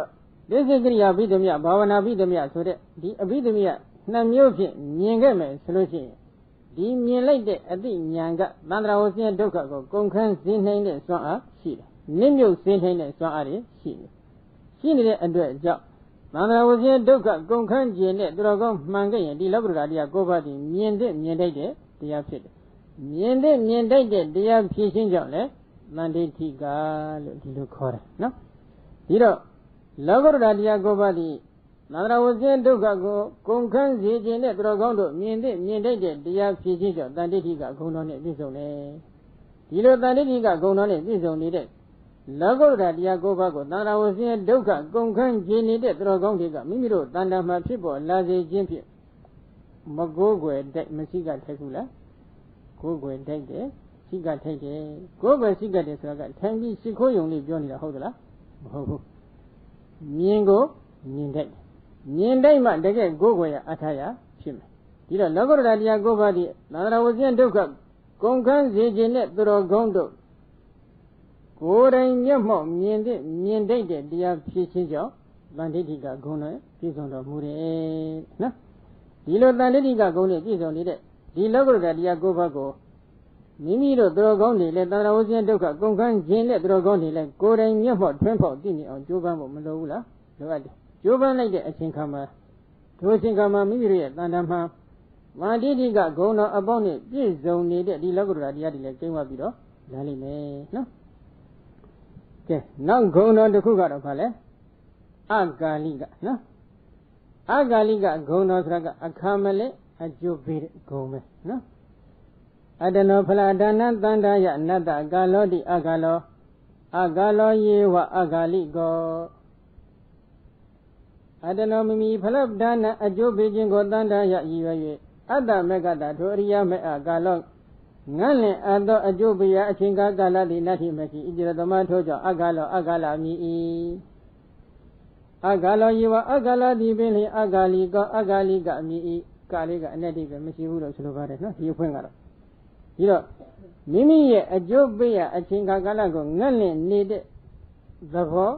သိစိတ်ကရိယာဘိဓမ္ယဘာဝနာဘိဓမ္ယဆိုတဲ့ဒီအဘိဓမ္မယနှစ်မျိုးဖြင့်မြင်ခဲ့မယ်ဆိုလို့ရှိရင်ဒီမြင်လိုက်တဲ့အသိဉာဏ်ကသန္တရာဝဆင်းရဲဒုက္ခကိုကုန်ခန်းစေနိုင်တဲ့စွမ်းအားရှိတယ်နစ်မြုပ်စေနိုင်တဲ့စွမ်းအားတွေရှိတယ်ရှိနေတဲ့အတွက်ကြောင့်သန္တရာဝဆင်းရဲဒုက္ခကုန်ခန်းကျင်တဲ့သူတော်ကောင်းမှန်ခဲ့ရင်ဒီလောကုတ္တရာတရား၉ပါးဒီမြင်တဲ့မြင်တတ်တဲ့တရားဖြစ်တယ်မြင်တဲ့မြင်တတ်တဲ့တရားဖြစ်ခြင်းကြောင့်လေသန္တိဋ္ဌိကလို့ဒီလိုခေါ်တယ်နော်ဒီတော့လောကုတ္တရာတရား၉ပါးဒီသန္တရာဝဆင်းရဲဒုက္ခကိုကုန်ခန်းစေခြင်းတဲ့သူတော်ကောင်းတို့မြင်တဲ့မြင်တတ်တဲ့တရားဖြစ်ခြင်းကြောင့်သန္တိဋ္ဌိကဂုဏ်တော်နဲ့ပြည့်စုံတယ်ဒီလိုသန္တိဋ္ဌိကဂုဏ်တော်နဲ့ပြည့်စုံနေတဲ့လောကုတ္တရာတရား၉ပါးကိုသန္တရာဝဆင်းရဲဒုက္ခကုန်ခန်းကျင်နေတဲ့သူတော်ကောင်းတွေကမိမိတို့တဏ္ဍာမှာဖြစ်ပေါ်လာစေခြင်းဖြင့်မကိုးကွယ်တိုက်မရှိကထိုက်ဘူးလားကိုးကွယ်တိုက်တယ်ရှိကထိုက်တယ်ကိုးကွယ်ရှိကတယ်ဆိုတာကထိုင်ပြီးရှိခိုးယုံလေးပြောနေတာဟုတ်သလားမဟုတ်ဘူးမြင်ကိုမြင်တိုက်မြင်တိုက်မှတကယ်ကိုးကွယ်ရအထာရဖြစ်မယ်ဒီတော့လောကုတ္တရာတရား၉ပါးဒီသန္တရာဝဆင်းရဲဒုက္ခကုန်ခန်းစေခြင်းနဲ့သူတော်ကောင်းတို့ကိုယ်တိုင်မျက်မှောက်မြင်တဲ့မြင်တတ်တဲ့တရားဖြစ်ခြင်းကြောင့်သန္တိဋ္ဌိကဂုဏ်နဲ့ပြည့်စုံတော်မူတယ်နော်ဒီလိုသန္တိဋ္ဌိကဂုဏ်နဲ့ပြည့်စုံနေတဲ့ဒီလောကုတ္တရာတရား၉ပါးကိုမိမိတို့သူတော်ကောင်းတွေလည်းသန္တရာဝဆင်းရဲဒုက္ခကုန်ခန်းခြင်းနဲ့သူတော်ကောင်းတွေလည်းကိုယ်တိုင်မျက်မှောက်ထွန်းပေါက်သိမြင်အောင်ကြိုးပမ်းဖို့မလိုဘူးလားလိုအပ်တယ်ကြိုးပမ်းလိုက်တဲ့အချိန်ခါမှာထိုအချိန်ခါမှာမိမိတို့ရဲ့တဏ္ဍာမှာသန္တိဋ္ဌိကဂုဏ်တော်အပေါင်းနဲ့ပြည့်စုံနေတဲ့ဒီလောကုတ္တရာတရားတွေလည်းကျင့်ဝတ်ပြီးတော့လာလိမ့်မယ်နော်ကဲနောက်ဂုဏ်တော်တစ်ခုကတော့ဘာလဲအကာလိကနော်အကာလိကဂုဏ်တော်ဆိုတာကအခါမလဲအကျိုးပေးတဲ့ဂုဏ်ပဲနော်အတနောဖလာဒါနသန္တာယနတ္တကာလောတိအကာလောယေဝအကာလိကောအတနောမိမိဖလဒါနအကျိုးပေးခြင်းကိုသန္တာယရည်ရွယ်၍အတ္တမေကတထိုအရိယမေအကာလောငန့်လင်အပ်သောအကျိုးပေးရာအချိန်ကာလသည်နတ္ထိမရှိဣတိရသမထိုကြောင့်အကာလောမြည်၏အကာလောယေဝအကာလောသည်ပင်လေအကာလိကောအကာလိကအမြည်၏ကာလိကအနတ္တိပဲမရှိဘူးလို့ဆိုလိုပါတယ်နော်ဒီအဖွင့်ကတော့ဒီတော့မိမိရဲ့အကျိုးပေးရာအချိန်ကာလကိုငန့်လင်နေတဲ့သဘော